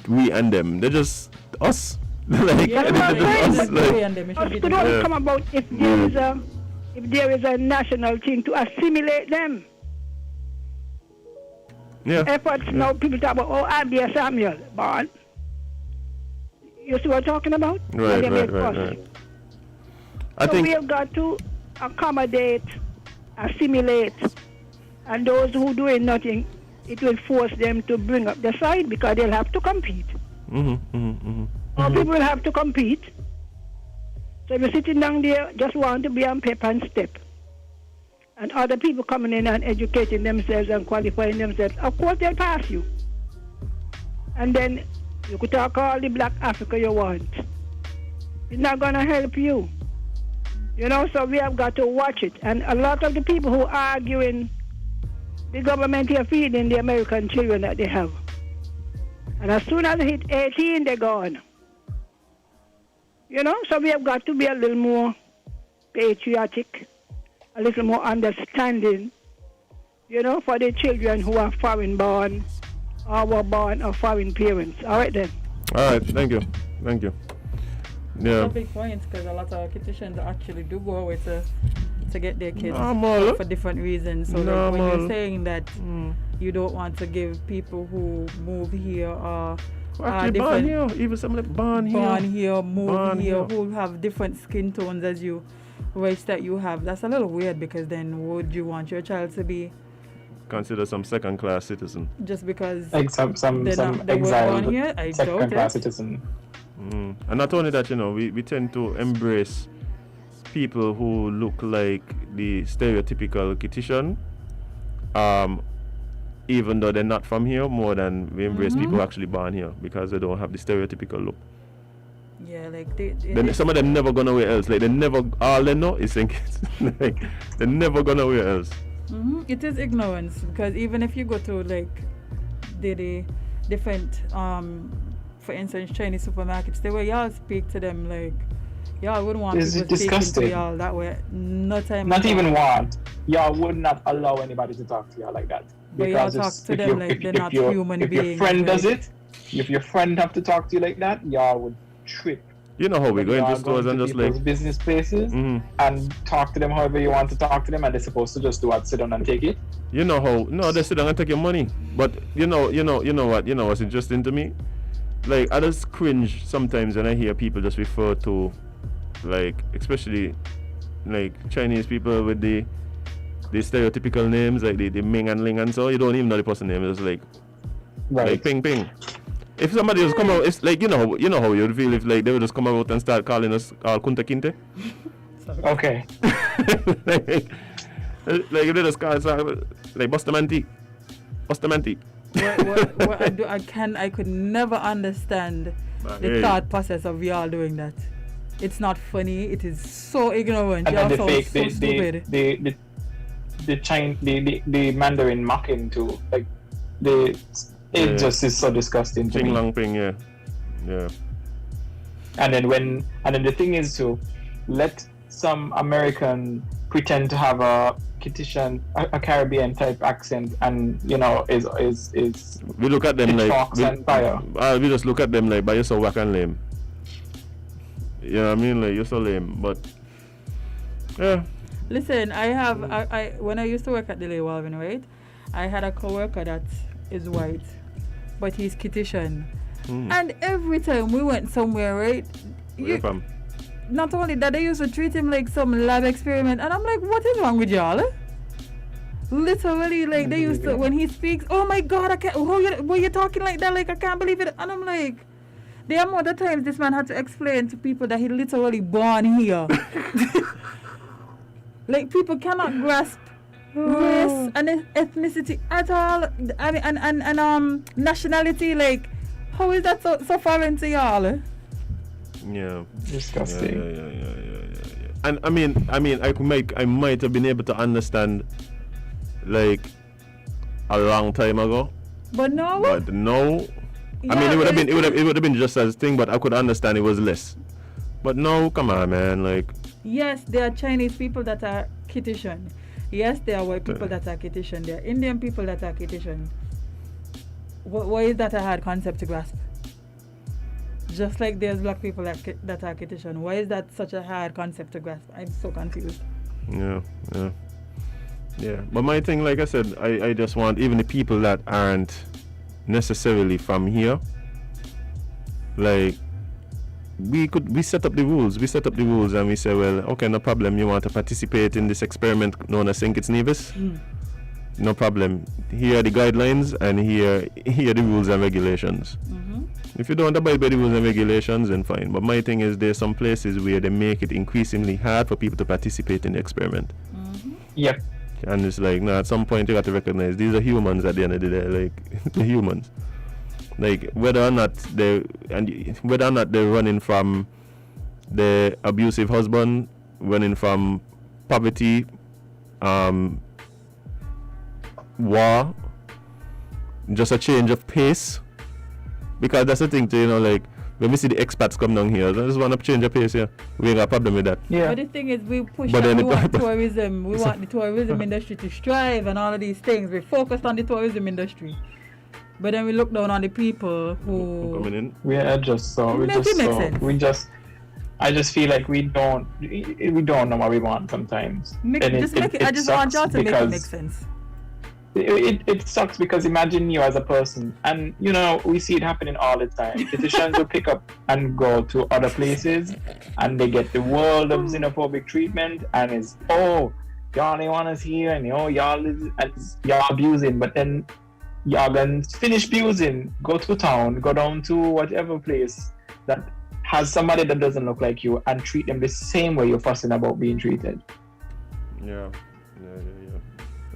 we and them. They're just us. Us could only come about if there is a national thing to assimilate them. Yeah. Efforts now, people talk about, I'm dear Samuel, born. You see what I'm talking about? Right. I think we have got to accommodate, assimilate, and those who doing nothing, it will force them to bring up the side because they'll have to compete. All people will have to compete. So if you're sitting down there, just want to be on paper and step, and other people coming in and educating themselves and qualifying themselves, of course they'll pass you. And then you could talk all the black Africa you want. It's not going to help you. You know, so we have got to watch it. And a lot of the people who are arguing, the government here feeding the American children that they have. And as soon as they hit 18, they're gone. You know, so we have got to be a little more patriotic, a little more understanding, you know, for the children who are foreign born or were born of foreign parents. All right then. All right, thank you. Yeah. That's a big point because a lot of Kittitians actually do go away to get their kids for different reasons. So like when you're saying that you don't want to give people who move here or actually born here, even some like born here, move here, who have different skin tones as you, race that you have, that's a little weird because then would you want your child to be consider some second-class citizen just because some exiled here? I second-class citizen. And not only that, you know, we tend to embrace people who look like the stereotypical Kittitian, even though they're not from here, more than we embrace people actually born here because they don't have the stereotypical look. Yeah, like some of them never gone nowhere else. Like all they know is St Kitts. Like they're never gone nowhere else. It is ignorance because even if you go to like the different for instance Chinese supermarkets, the way y'all speak to them, like y'all wouldn't want people speaking to y'all that way. Not even want. Y'all would not allow anybody to talk to y'all like that. But y'all talk to them like they're not human beings. If your friend does it, if your friend have to talk to you like that, y'all would trip. You know how we go into stores and just like business places and talk to them however you want to talk to them, and they're supposed to just do what, sit down and take it. You know how? No, they sit down and take your money. But you know what's interesting to me? Like I just cringe sometimes when I hear people just refer to, like especially like Chinese people with the stereotypical names like the Ming and Ling and so you don't even know the person's name. It's like like Ping Ping. If somebody just come out, it's like you know how you'd feel if like they would just come out and start calling us Kunta Kinte. Okay. like if they just call us like Bustamante. I could never understand the thought process of y'all doing that. It's not funny. It is so ignorant. And y'all then sound so stupid. The Mandarin mocking too. Like it just is so disgusting to me. Lang Ping, yeah. And then the thing is to let some American pretend to have a Kittitian, a Caribbean type accent, and you know is we look at them like we just look at them like, but you're so whack and lame. You know what I mean? Like you're so lame, but yeah. Listen, I when I used to work at the Lay Walvin, right? I had a coworker that is white, but he's Kittitian. And every time we went somewhere, right? Not only that, they used to treat him like some lab experiment, and I'm like, what is wrong with y'all? Literally, like they used to, when he speaks, oh my God, I can't. Were you talking like that? Like I can't believe it. And I'm like, the amount of times this man had to explain to people that he literally born here. Like people cannot grasp race and ethnicity at all. I mean, and nationality. Like, how is that so foreign to y'all? Yeah, disgusting. Yeah. And I mean, I might have been able to understand, like, a long time ago. But no. Yeah, I mean, it would have been just as thing, but I could understand it was less. But no, come on, man, like. Yes, there are Chinese people that are Kittitian. Yes, there are white people that are Kittitian. There are Indian people that are Kittitian. Why is that a hard concept to grasp? Just like there's black people that are Kittitian. Why is that such a hard concept to grasp? I'm so confused. Yeah. But my thing, like I said, I just want even the people that aren't necessarily from here, like, we set up the rules. We set up the rules and we say, well, okay, no problem. You want to participate in this experiment known as St Kitts and Nevis? no problem. Here are the guidelines, and here are the rules and regulations. If you don't abide by the rules and regulations, then fine. But my thing is, there's some places where they make it increasingly hard for people to participate in the experiment. Yep. And it's like, at some point you got to recognize these are humans at the end of the day, like the humans. Like whether or not they're running from the abusive husband, running from poverty, war, just a change of pace. Because that's the thing too, like when we see the expats come down here, I just want to change the pace here. We ain't got a problem with that. Yeah. But the thing is, we want tourism. We want the tourism industry to strive and all of these things. We're focused on the tourism industry. But then we look down on the people who coming in. I just feel like we don't know what we want sometimes. I just want y'all to make it make sense. It sucks because imagine you as a person, and we see it happening all the time. Physicians will pick up and go to other places, and they get the world of xenophobic treatment, and it's y'all ain't want us here, and y'all abusing, but then y'all then finish abusing, go to town, go down to whatever place that has somebody that doesn't look like you, and treat them the same way you're fussing about being treated. Yeah.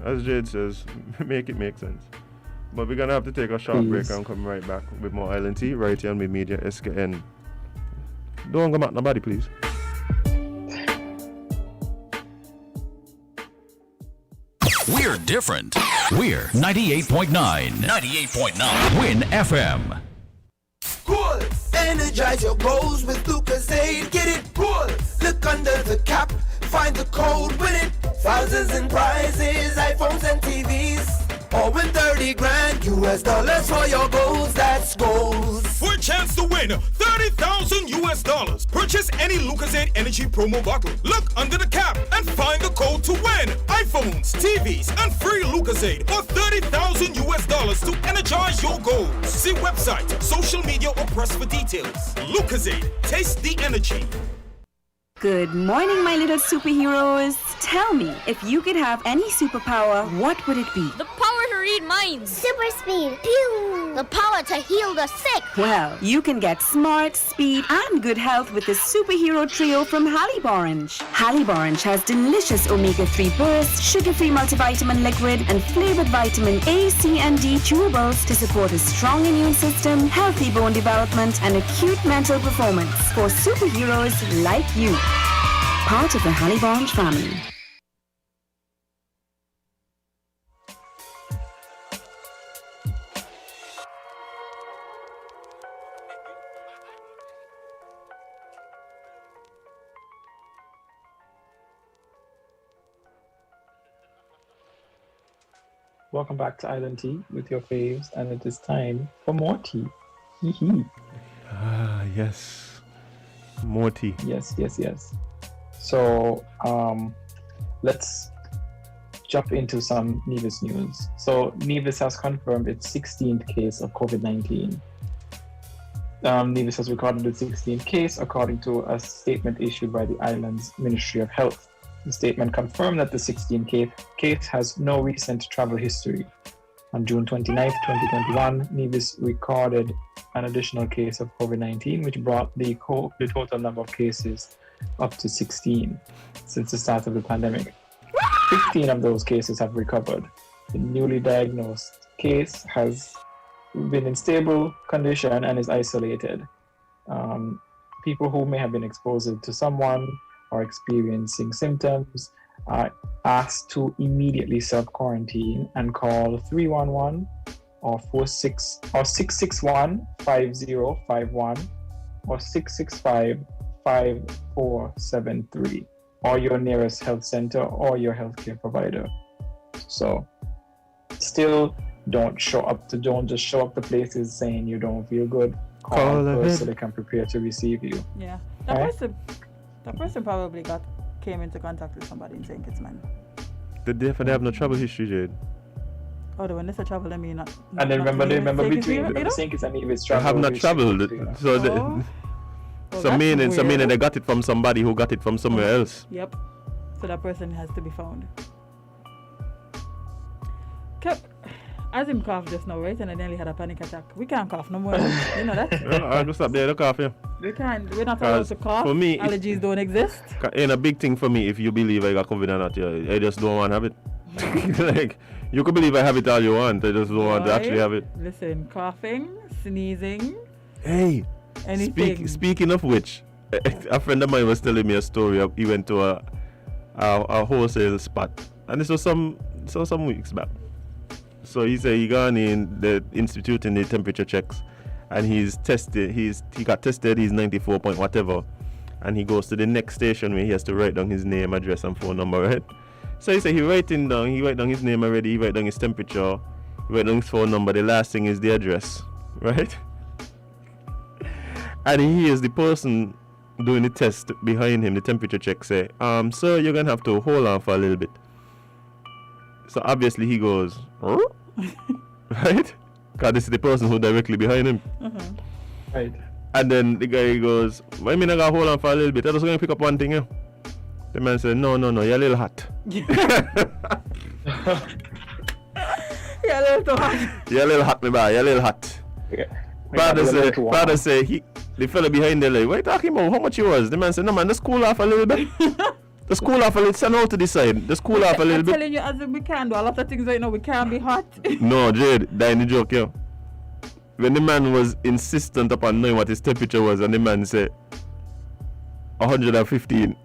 As Jade says, make it make sense. But we're gonna have to take a short break and come right back with more Island Tea right here on WINNmedia SKN. Don't go back nobody, please. We're different. We're 98.9. 98.9. WINN FM. Cool. Energize your goals with Lucozade. Get it cool. Look under the cap. Find the code. Win it. Thousands in prizes. iPhones and TVs. Or win 30 grand US dollars for your goals. That's goals. For a chance to win 30,000 US dollars. Purchase any Lucozade Energy promo bottle. Look under the cap and find the code to win iPhones, TVs, and free Lucozade for 30,000 US dollars to energize your goals. See website, social media, or press for details. Lucozade, taste the energy. Good morning, my little superheroes. Tell me, if you could have any superpower, what would it be? The power to read minds. Super speed. Pew. The power to heal the sick. Well, you can get smart, speed, and good health with the superhero trio from Hanley Orange. Hanley Orange has delicious omega-3 bursts, sugar-free multivitamin liquid, and flavored vitamin A, C, and D chewables to support a strong immune system, healthy bone development, and acute mental performance for superheroes like you. Part of the Hanley Orange family. Welcome back to Island Tea with your faves, and it is time for more tea. Hee hee. Ah, yes. More tea. Yes. So, let's jump into some Nevis news. So, Nevis has confirmed its 16th case of COVID-19. Nevis has recorded the 16th case according to a statement issued by the island's Ministry of Health. The statement confirmed that the 16th case has no recent travel history. On June 29, 2021, Nevis recorded an additional case of COVID-19, which brought the total number of cases up to 16 since the start of the pandemic. 15 of those cases have recovered. The newly diagnosed case has been in stable condition and is isolated. People who may have been exposed to someone or experiencing symptoms are asked to immediately self-quarantine and call 311 or 661 5051 or 665 5473 or your nearest health center or your healthcare provider. So still don't just show up to places saying you don't feel good. Call first so they can prepare to receive you. Yeah. That person probably came into contact with somebody in St Kitts, man. Did they have no travel history, Jade? Oh, when they say travel, I mean not. And then remember between St Kitts and Nevis travel. I have not traveled, so so meaning they got it from somebody who got it from somewhere else. Yep. So that person has to be found. Azem coughed just now, right? And I nearly had a panic attack. We can't cough no more. You know that? I'll just stop there to cough, yeah. We can't. We're not allowed to cough. For me, allergies don't exist. Ain't a big thing for me if you believe I got COVID or not. Yeah. I just don't want to have it. Like, you could believe I have it all you want. I just don't want to actually have it. Listen, coughing, sneezing. Hey, anything. Speaking of which, a friend of mine was telling me a story. He went to a wholesale spot, and this was some weeks back. So he said he gone in the instituting the temperature checks, and he's tested. He got tested. He's 94 point whatever, and he goes to the next station where he has to write down his name, address, and phone number. Right. So he said he write down his name already. He write down his temperature. He write down his phone number. The last thing is the address, right? And he hears the person doing the test behind him, the temperature check, say, sir, you're gonna have to hold on for a little bit. So obviously he goes, huh? Right? Because this is the person who's directly behind him. Right. And then the guy goes, what do you mean I gotta hold on for a little bit? I was gonna pick up one thing, yeah. The man said, no, you're a little hot. You're a little too hot. You're a little hot, my boy, you're a little hot. Yeah. Father say, the fella behind there, like, what are you talking about? How much you was? The man said, no man, just cool off a little bit. Just cool off a little, stand out to the side. Just cool off a little bit. I'm telling you, as we can do a lot of things right now, we can't be hot. No, Jade, that ain't the joke, yo. When the man was insistent upon knowing what his temperature was, and the man said, 115.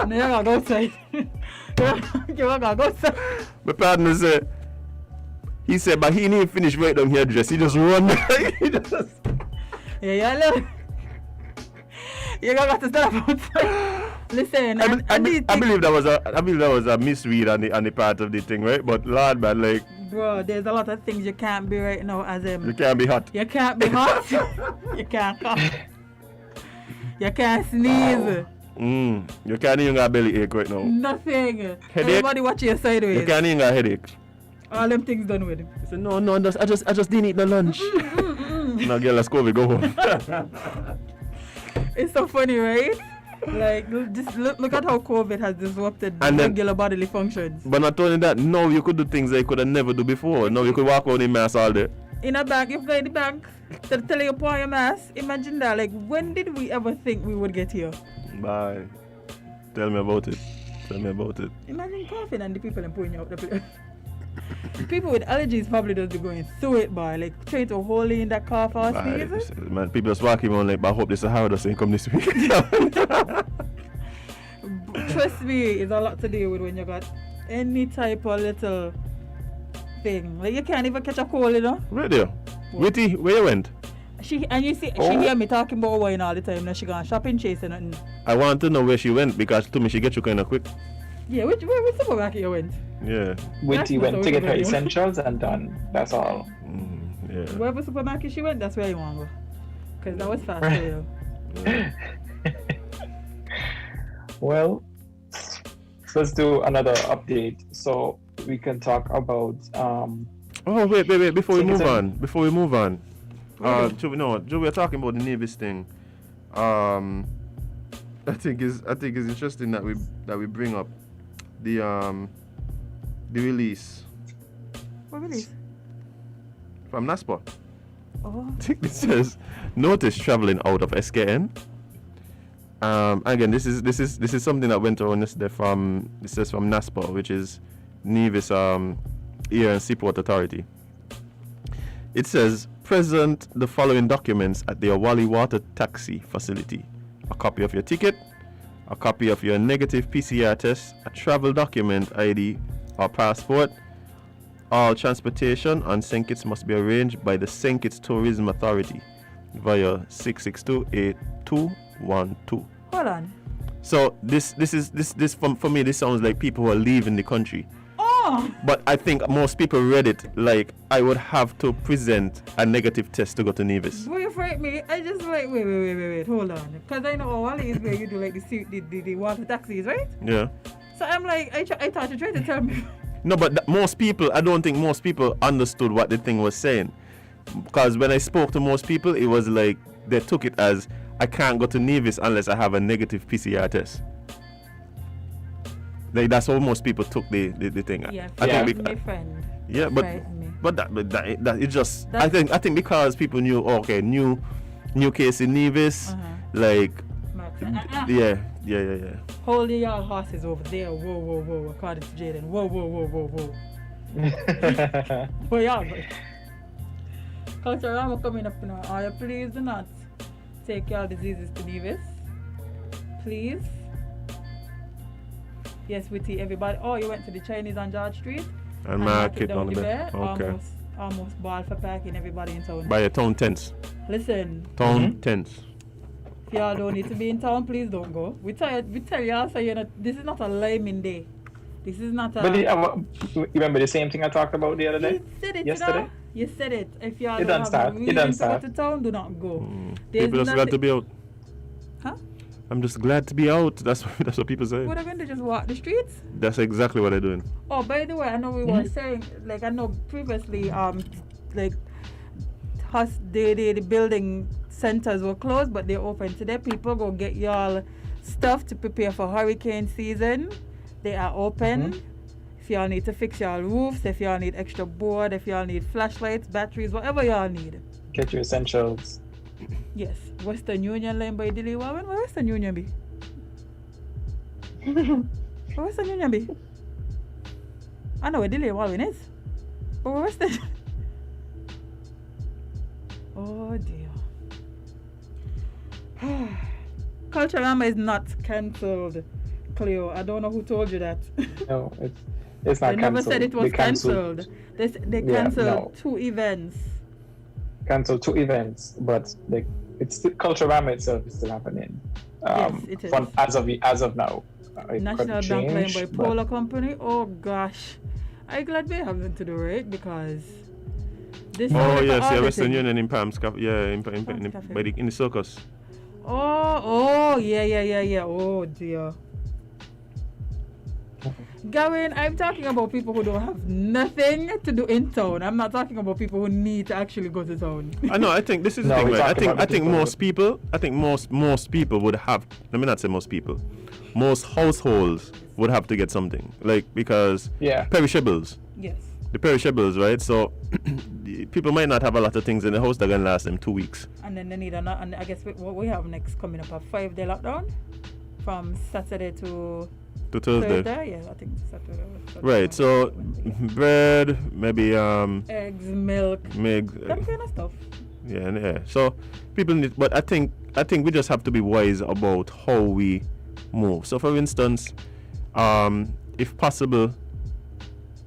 No, you're gonna go outside. You're gonna go outside. My partner said, he said, but he didn't finish right down here address. He just run. Yeah, look. You're gonna have to stand up outside. Listen, I believe that was a misread on the part of the thing, right? But Lord, man, like, bro, there's a lot of things you can't be right now, Azem. You can't be hot. You can't be hot. You can't cough. You can't sneeze. You can't even got a belly ache right now. Nothing. Headache? Everybody watching you sideways. You can't even got a headache. All them things done with him. He said, no, I just didn't eat no lunch. Now, girl, let's go home. It's so funny, right? Like, just look at how COVID has disrupted regular bodily functions. But not only that, now you could do things that you could have never do before. Now you could walk around in mask all day. In a bank, if you go in the bank, tell you pour your mask. Imagine that. Like, when did we ever think we would get here? Bye. Tell me about it. Imagine coughing and the people and pouring you out the place. People with allergies probably just be going through it, boy. Like, trying to hold in that cough or sneeze. Man, people just walking on like, but I hope this Sahara doesn't come this week. Trust me, it's a lot to deal with when you got any type of little thing. Like, you can't even catch a cold, you know? Right there. Witty, where you went? She hear me talking about wine all the time. Now she gone shopping, chasing nothing. I want to know where she went because to me she get you kind of quick. Yeah, which supermarket you went? Yeah. Witty went to get her essentials and done. That's all. Yeah. Wherever supermarket she went, that's where you want to go. Because that was fast for you. Yeah. Well, let's do another update so we can talk about. Oh wait! Before we move on, Joe, we are talking about the Nevis thing. I think it's interesting that we bring up the release. What release? From NASPA. Oh. It says notice traveling out of SKN. Again, this is something that went on yesterday from NASPA, which is Nevis Air and Seaport Authority. It says present the following documents at the Awali Water Taxi Facility: a copy of your ticket, a copy of your negative PCR test, a travel document ID or passport. All transportation on St Kitts must be arranged by the St Kitts Tourism Authority via 662-8212. Hold on. So this for me, this sounds like people who are leaving the country. Oh. But I think most people read it like I would have to present a negative test to go to Nevis. Wait for me. I just wait. Hold on. Because I know Awali is where you do like the water taxis, right? Yeah. So I'm like, I thought you tried to tell me. No, but I don't think most people understood what the thing was saying. Because when I spoke to most people, it was like they took it as I can't go to Nevis unless I have a negative PCR test. Like that's how most people took the thing. Yeah, I think my friend. Yeah, but that it just I think because people knew new case in Nevis, like yeah. Hold your horses over there. Whoa. According to Jade. Whoa. But yeah, Culture Rama coming up now. Are you please do not take your diseases to Nevis? Please. Yes, we see everybody. Oh, you went to the Chinese on George Street? And market on the bed. Okay. Almost ball for packing everybody in town. By a town tents. Listen. Town tents. If y'all don't need to be in town, please don't go. We tell y'all, so this is not a liming day. This is not a... But you remember the same thing I talked about the other day? You said it, yesterday? You said it. If y'all don't have a reason to go to town, do not go. People just glad to be out. Huh? I'm just glad to be out. That's what people say. What are going to just walk the streets? That's exactly what they're doing. Oh, by the way, I know we were saying, like, I know previously, like, the building centers were closed, but they're open today. People go get y'all stuff to prepare for hurricane season. They are open. If y'all need to fix y'all roofs, if y'all need extra board, if y'all need flashlights, batteries, whatever y'all need. Get your essentials. Yes. Western Union Lane by Dilly Warren. Where Western Union be? Where Western Union be? I know where Dilly Warren is. But where Western... Oh dear. Culturama is not cancelled, Cleo. I don't know who told you that. No, it's not cancelled. They never said it was cancelled. They cancelled 2 events. Cancelled 2 events, but it's still Culturama itself is still happening. Yes, it is. As of now. National Bank Line by Polar Company. Oh gosh. I'm glad we have them to do it because this Western Union in Palms Cafe. Yeah, in the circus. Oh, yeah. Oh dear. Gavin, I'm talking about people who don't have nothing to do in town. I'm not talking about people who need to actually go to town. I know. I think this is the thing. Right? I think most people. I think most people would have. Let me not say most people. Most households would have to get something because perishables. Yes. The perishables, right? So people might not have a lot of things in the house that can last them 2 weeks. And then they need and I guess what we have next coming up a 5-day lockdown from Saturday to Thursday. Yeah, I think Saturday. Right. So bread, maybe eggs, milk, that kind of stuff. Yeah. So people need, but I think we just have to be wise about how we move. So for instance, if possible,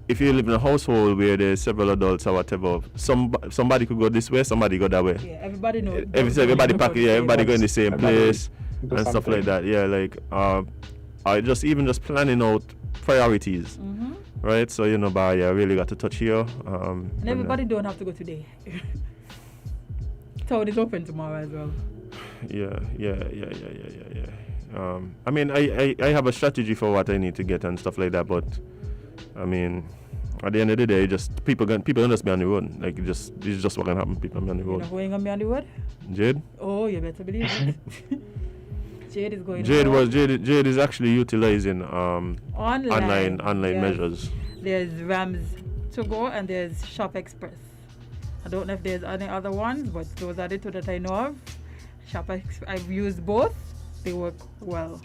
if you live in a household where there's several adults or whatever, somebody could go this way, somebody go that way. Yeah, everybody knows. Everybody go in the same place and stuff like that. Yeah, just planning out priorities, right? So I really got to touch here. And everybody don't have to go today. Town is open tomorrow as well. Yeah. I mean, I have a strategy for what I need to get and stuff like that, but I mean, at the end of the day, just people gonna just be on the road. This is just what can happen. People be on the road. You know who ain't gonna be on the road? Jade. Oh, you better believe it. Jade is going. Jade is actually utilizing online measures. There's Rams to go and there's Shop Express. I don't know if there's any other ones, but those are the 2 that I know of. Shop Express, I've used both. They work well.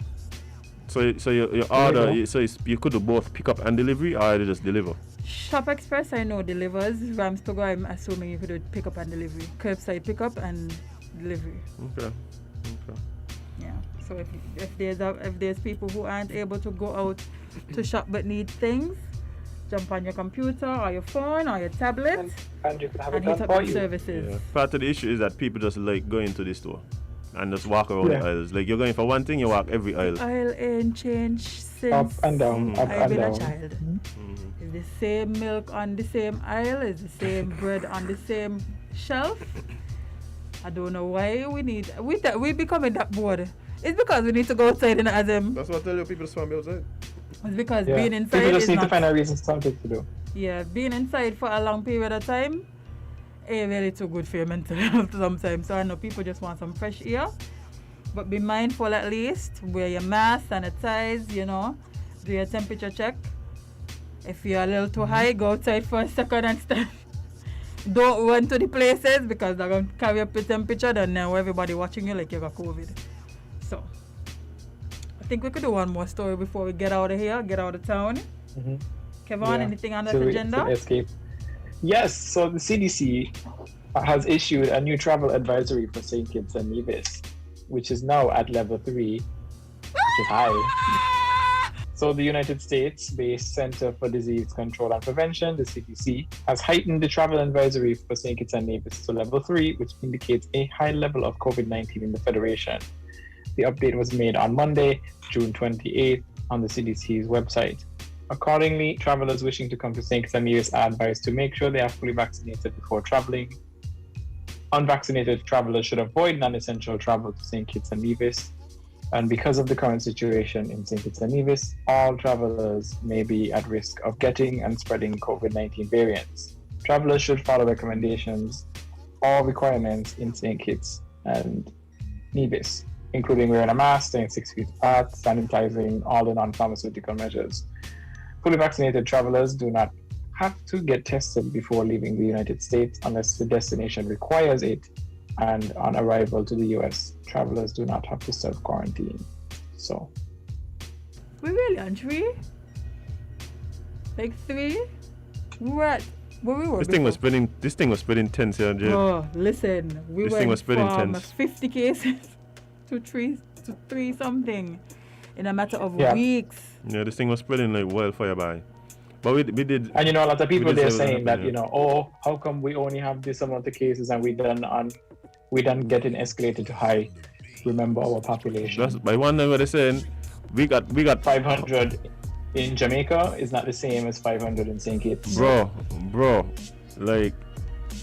So you order. So you could do both pick up and delivery, or they just deliver. Shop Express, I know delivers. Rams to go, I'm assuming you could do pick up and delivery, curbside pick up and delivery. Okay. Yeah. So if there's people who aren't able to go out to shop but need things, jump on your computer or your phone or your tablet and you can have and it hit done up for the you. services. Yeah. Part of the issue is that people just like going to the store and just walk around the aisles. Like you're going for one thing, you walk every aisle. Aisle ain't changed since up and down. I've been a child. It's the same milk on the same aisle, it's the same bread on the same shelf. I don't know why we becoming that bored. It's because we need to go outside in Azem. That's what I tell you, people just want to be outside. It's because being inside people just is need not, to find a reason something to do. Yeah, being inside for a long period of time ain't really too good for your mental health sometimes. So I know people just want some fresh air. But be mindful at least. Wear your mask, sanitize, do your temperature check. If you're a little too high, go outside for a second and stand. Don't run to the places because they're going to carry up your temperature, then now everybody watching you like you got COVID. So, I think we could do one more story before we get out of here, get out of town. Kevon, anything on that agenda? Escape. Yes, so the CDC has issued a new travel advisory for St. Kitts and Nevis, which is now at level 3, which is high. So the United States-based Center for Disease Control and Prevention, the CDC, has heightened the travel advisory for St. Kitts and Nevis to level 3, which indicates a high level of COVID-19 in the Federation. The update was made on Monday, June 28th, on the CDC's website. Accordingly, travelers wishing to come to St. Kitts and Nevis are advised to make sure they are fully vaccinated before traveling. Unvaccinated travelers should avoid non-essential travel to St. Kitts and Nevis. And because of the current situation in St. Kitts and Nevis, all travelers may be at risk of getting and spreading COVID-19 variants. Travelers should follow recommendations or requirements in St. Kitts and Nevis, including wearing a mask, staying 6 feet apart, sanitizing, all the non-pharmaceutical measures. Fully vaccinated travelers do not have to get tested before leaving the United States unless the destination requires it. And on arrival to the US, travelers do not have to self-quarantine. So. We really on 3? Like 3? We were at where we were This thing was pretty intense here, Jade. Oh, listen. We This thing was pretty from intense. 50 cases to 3 something in a matter of weeks. Yeah, this thing was spreading like wildfire by. But we did. And a lot of people they're saying that, oh, how come we only have this amount of cases and we done getting escalated to high. Remember our population. That's by one thing what they're saying, we got 500 in Jamaica is not the same as 500 in St. Kitts. Bro, like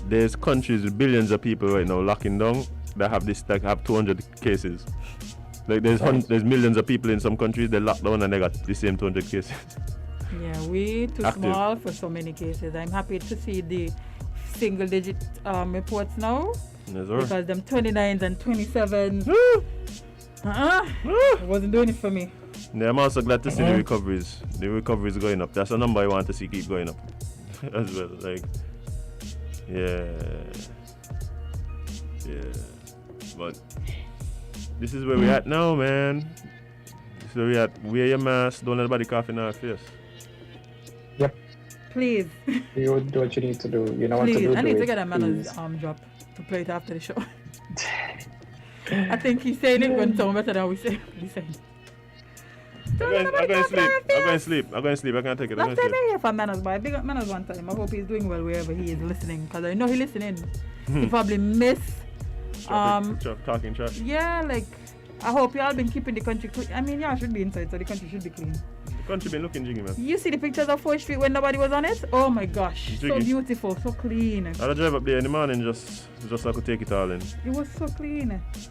there's countries with billions of people right now locking down that have this like have 200 cases. Like there's millions of people in some countries they lock down and they got the same 200 cases. Yeah, we too small for so many cases. I'm happy to see the single digit reports now. Yes, because them 29s and 27s, it wasn't doing it for me. Yeah, I'm also glad to see the recoveries. The recoveries going up. That's a number I want to see keep going up as well. Like, yeah. But this is where we at now, man. This is where we at. Wear your mask. Don't let nobody cough in our face. Yep. Please. You do what you need to do. You know what to do. I need to get a manners drop to play it after the show. I think he's saying it when someone better than we say. I'm going to sleep. I can't take it. Last time I hear from Manners, but I big up Manners one time. I hope he's doing well wherever he is listening, because I know he's listening. He probably miss talking trash. Yeah, like I hope y'all been keeping the country clean. I mean, y'all should be inside, so the country should be clean. The country been looking jiggy, man. You see the pictures of 4th Street when nobody was on it? Oh my gosh, so beautiful, so clean. I'll drive up there in the morning just so I could take it all in. It was so clean. It's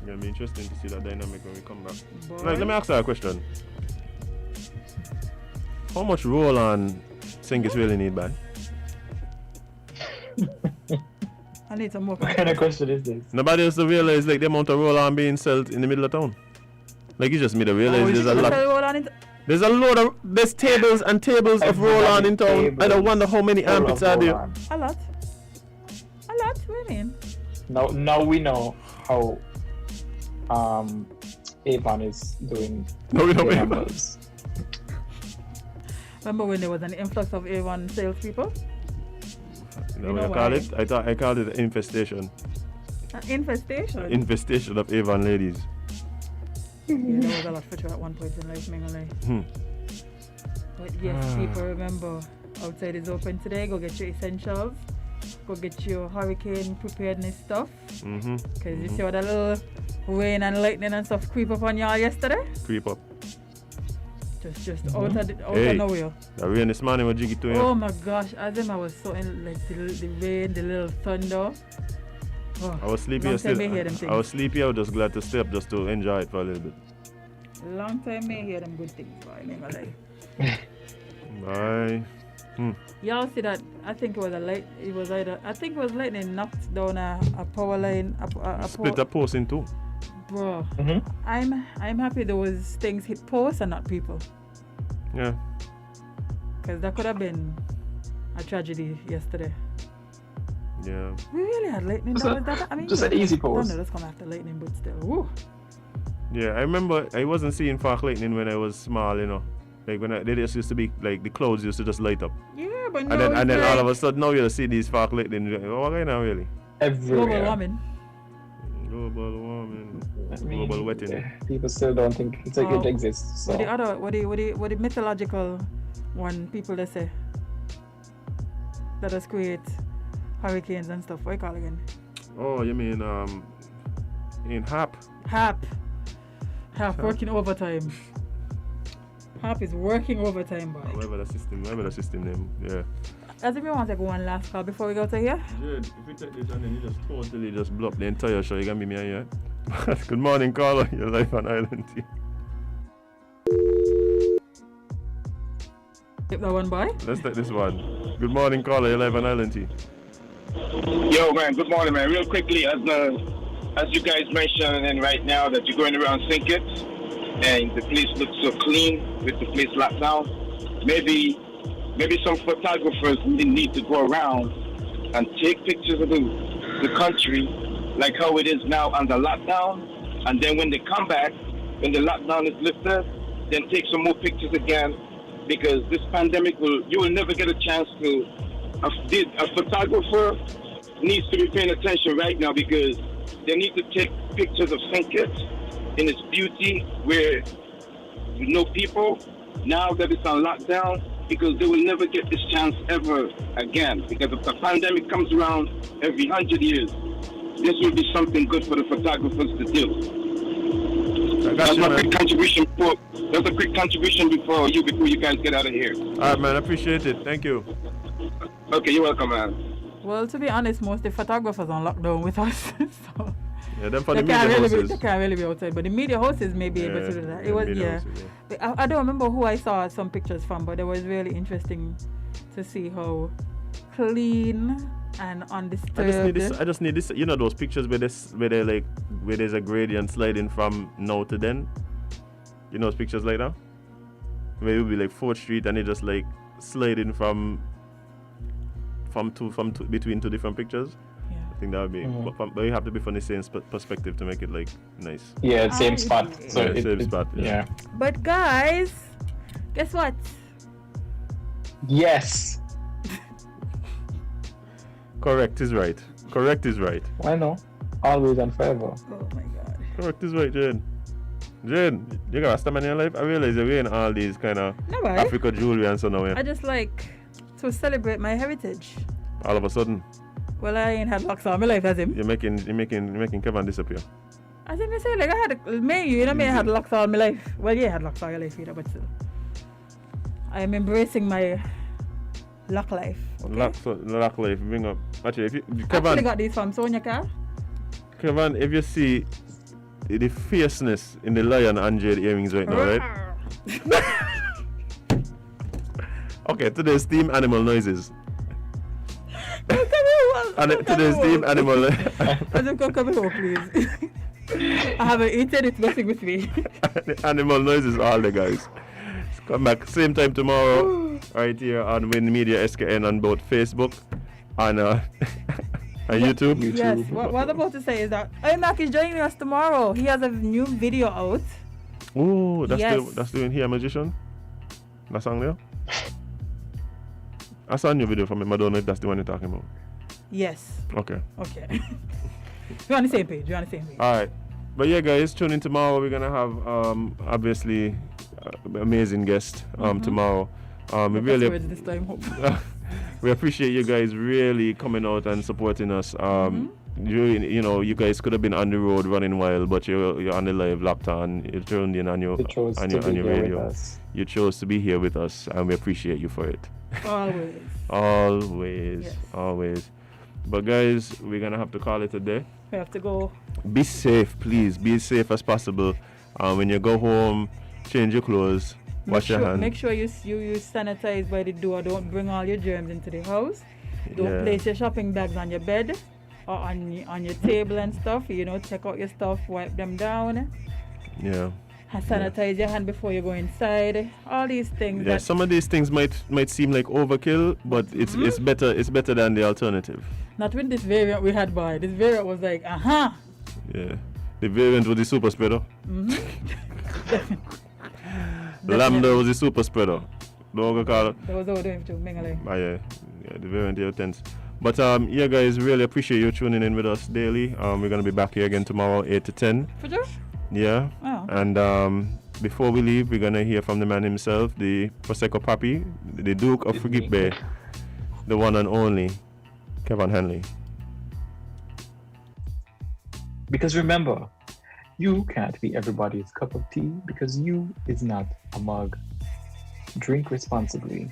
gonna be interesting to see that dynamic when we come back. Like, let me ask you a question. How much roll-on Singers really need, man? I need some more. What kind of question is this? Nobody else to realize like the amount of roll-on being sold in the middle of town. Like you just made to realize there's a lot. There's tables and tables of roll-on in town. I don't wonder how many armpits are there. A lot. What do you mean? Now we know how Avon is doing. No, we know numbers. Remember when there was an influx of Avon salespeople? You know what I call it? I called it infestation. An infestation? Infestation of Avon ladies. Yeah, there was a lot for you at one point in life, Mingalay. But yes, people, remember, outside is open today. Go get your essentials. Go get your hurricane preparedness stuff. Because you see what a little rain and lightning and stuff creep up on y'all yesterday? Creep up. Just out of nowhere. The rain this morning was jiggy too. Oh my gosh, Azem, I was so in like the rain, the little thunder. Oh, I was sleepy. I was sleepy. I was just glad to stay up just to enjoy it for a little bit. Long time may hear them good things, boy. Never lie. Bye. Y'all see that? I think it was lightning knocked down a power line. Split a post in two. Bro, I'm happy there was things hit posts and not people. Yeah. Because that could have been a tragedy yesterday. Yeah. We really had lightning. Just an easy pose. Thunder does come after lightning, but still. Woo. Yeah, I remember I wasn't seeing fast lightning when I was small, you know. Like when they just used to be like the clouds used to just light up. Yeah, but no. And then all of a sudden now you see these fast lightning. What kind of really? Everywhere. Global warming. Global warming. Global wetting. People still don't think it exists. So. What the mythological one people they say that does create hurricanes and stuff. What you call it again? Oh, you mean in HAP? HAP working overtime. HAP is working overtime, boy. Whatever the system name, yeah. As if you want to take one last call before we go to here. Jade, if we take this and then you just totally just block the entire show, you can be me here. Good morning, caller. You're live on Island T. Take that one, boy. Let's take this one. Good morning, caller. You're live on Island T. Yo, man. Good morning, man. Real quickly, as you guys mentioned right now that you're going around St Kitts and the place looks so clean with the place locked down, maybe some photographers need to go around and take pictures of the country like how it is now under lockdown, and then when they come back, when the lockdown is lifted, then take some more pictures again, because this pandemic you will never get a chance to. A photographer needs to be paying attention right now, because they need to take pictures of St. Kitts in its beauty where no people, now that it's on lockdown, because they will never get this chance ever again, because if the pandemic comes around every 100 years, this will be something good for the photographers to do. That's a quick contribution before you guys get out of here. All right, man. I appreciate it. Thank you. Okay, you're welcome, man. Well, to be honest, most of the photographers on lockdown with us. So yeah, them for the media houses. They can't really be outside, but the media houses may be able to do that. It was, I don't remember who I saw some pictures from, but it was really interesting to see how clean and undisturbed. I just need this. You know those pictures where there's a gradient sliding from now to then. You know those pictures like that, where it will be like 4th Street and it just like sliding from between two different pictures. Yeah. I think that would be, but you have to be from the same perspective to make it like nice. Yeah, same spot. So same spot. Yeah. But guys, guess what? Yes. Correct is right. Why no? Always and forever. Oh my God. Correct is right, Jade. Jade, you got a stamina in your life? I realize you're wearing all these kind of Africa jewelry and so now. Yeah. I just like to celebrate my heritage. All of a sudden. Well, I ain't had locks all my life, Azem. You're making Kevon disappear. As if I say, like I had I had locks all my life. Well, yeah, I had locks all your life, but still. I am embracing my lock life. Okay? Lock life. Bring up. Actually, if you Kevon, actually got these from Sonia car. Kevon, if you see the fierceness in the lion and Jade earrings right now, right? Okay, today's theme animal noises. Today's theme animal. Come here, please. I haven't eaten it. Nothing with me. Animal noises, all the guys. Come back same time tomorrow, right here on WINNMedia SKN on both Facebook and YouTube. Yes. What I'm about to say is that Mac is joining us tomorrow. He has a new video out. Oh, that's doing Here Magician. That song there. I saw a new video from him. I don't know if that's the one you're talking about. Yes. Okay. We're on the same page. All right. But yeah, guys, tune in tomorrow. We're going to have, obviously, amazing guest tomorrow. We really this time, we appreciate you guys really coming out and supporting us. You guys could have been on the road running wild, but you're on the live locked on. You tuned in on your radio. You chose to be here with us, and we appreciate you for it. Always. But guys, we're gonna have to call it a day. We have to go. Be safe, please. Be as safe as possible. When you go home, change your clothes, wash your hands. Make sure you sanitize by the door. Don't bring all your germs into the house. Don't place your shopping bags on your bed or on your table and stuff. Check out your stuff, wipe them down. Yeah. Sanitize your hand before you go inside. All these things. Yeah, some of these things might seem like overkill, but it's better. It's better than the alternative. Not with this variant we had, boy. This variant was like, Yeah, the variant was the super spreader. Lambda was the super spreader. Don't call it. That was all doing to mingling. Yeah, the variant is tense. But guys, really appreciate you tuning in with us daily. We're gonna be back here again tomorrow, 8 to 10. For sure? Yeah. Oh. And before we leave, we're gonna hear from the man himself, the Prosecco Papi, the Duke of Fugipe, the one and only Kevon Hanley. Because remember, you can't be everybody's cup of tea because you is not a mug. Drink responsibly.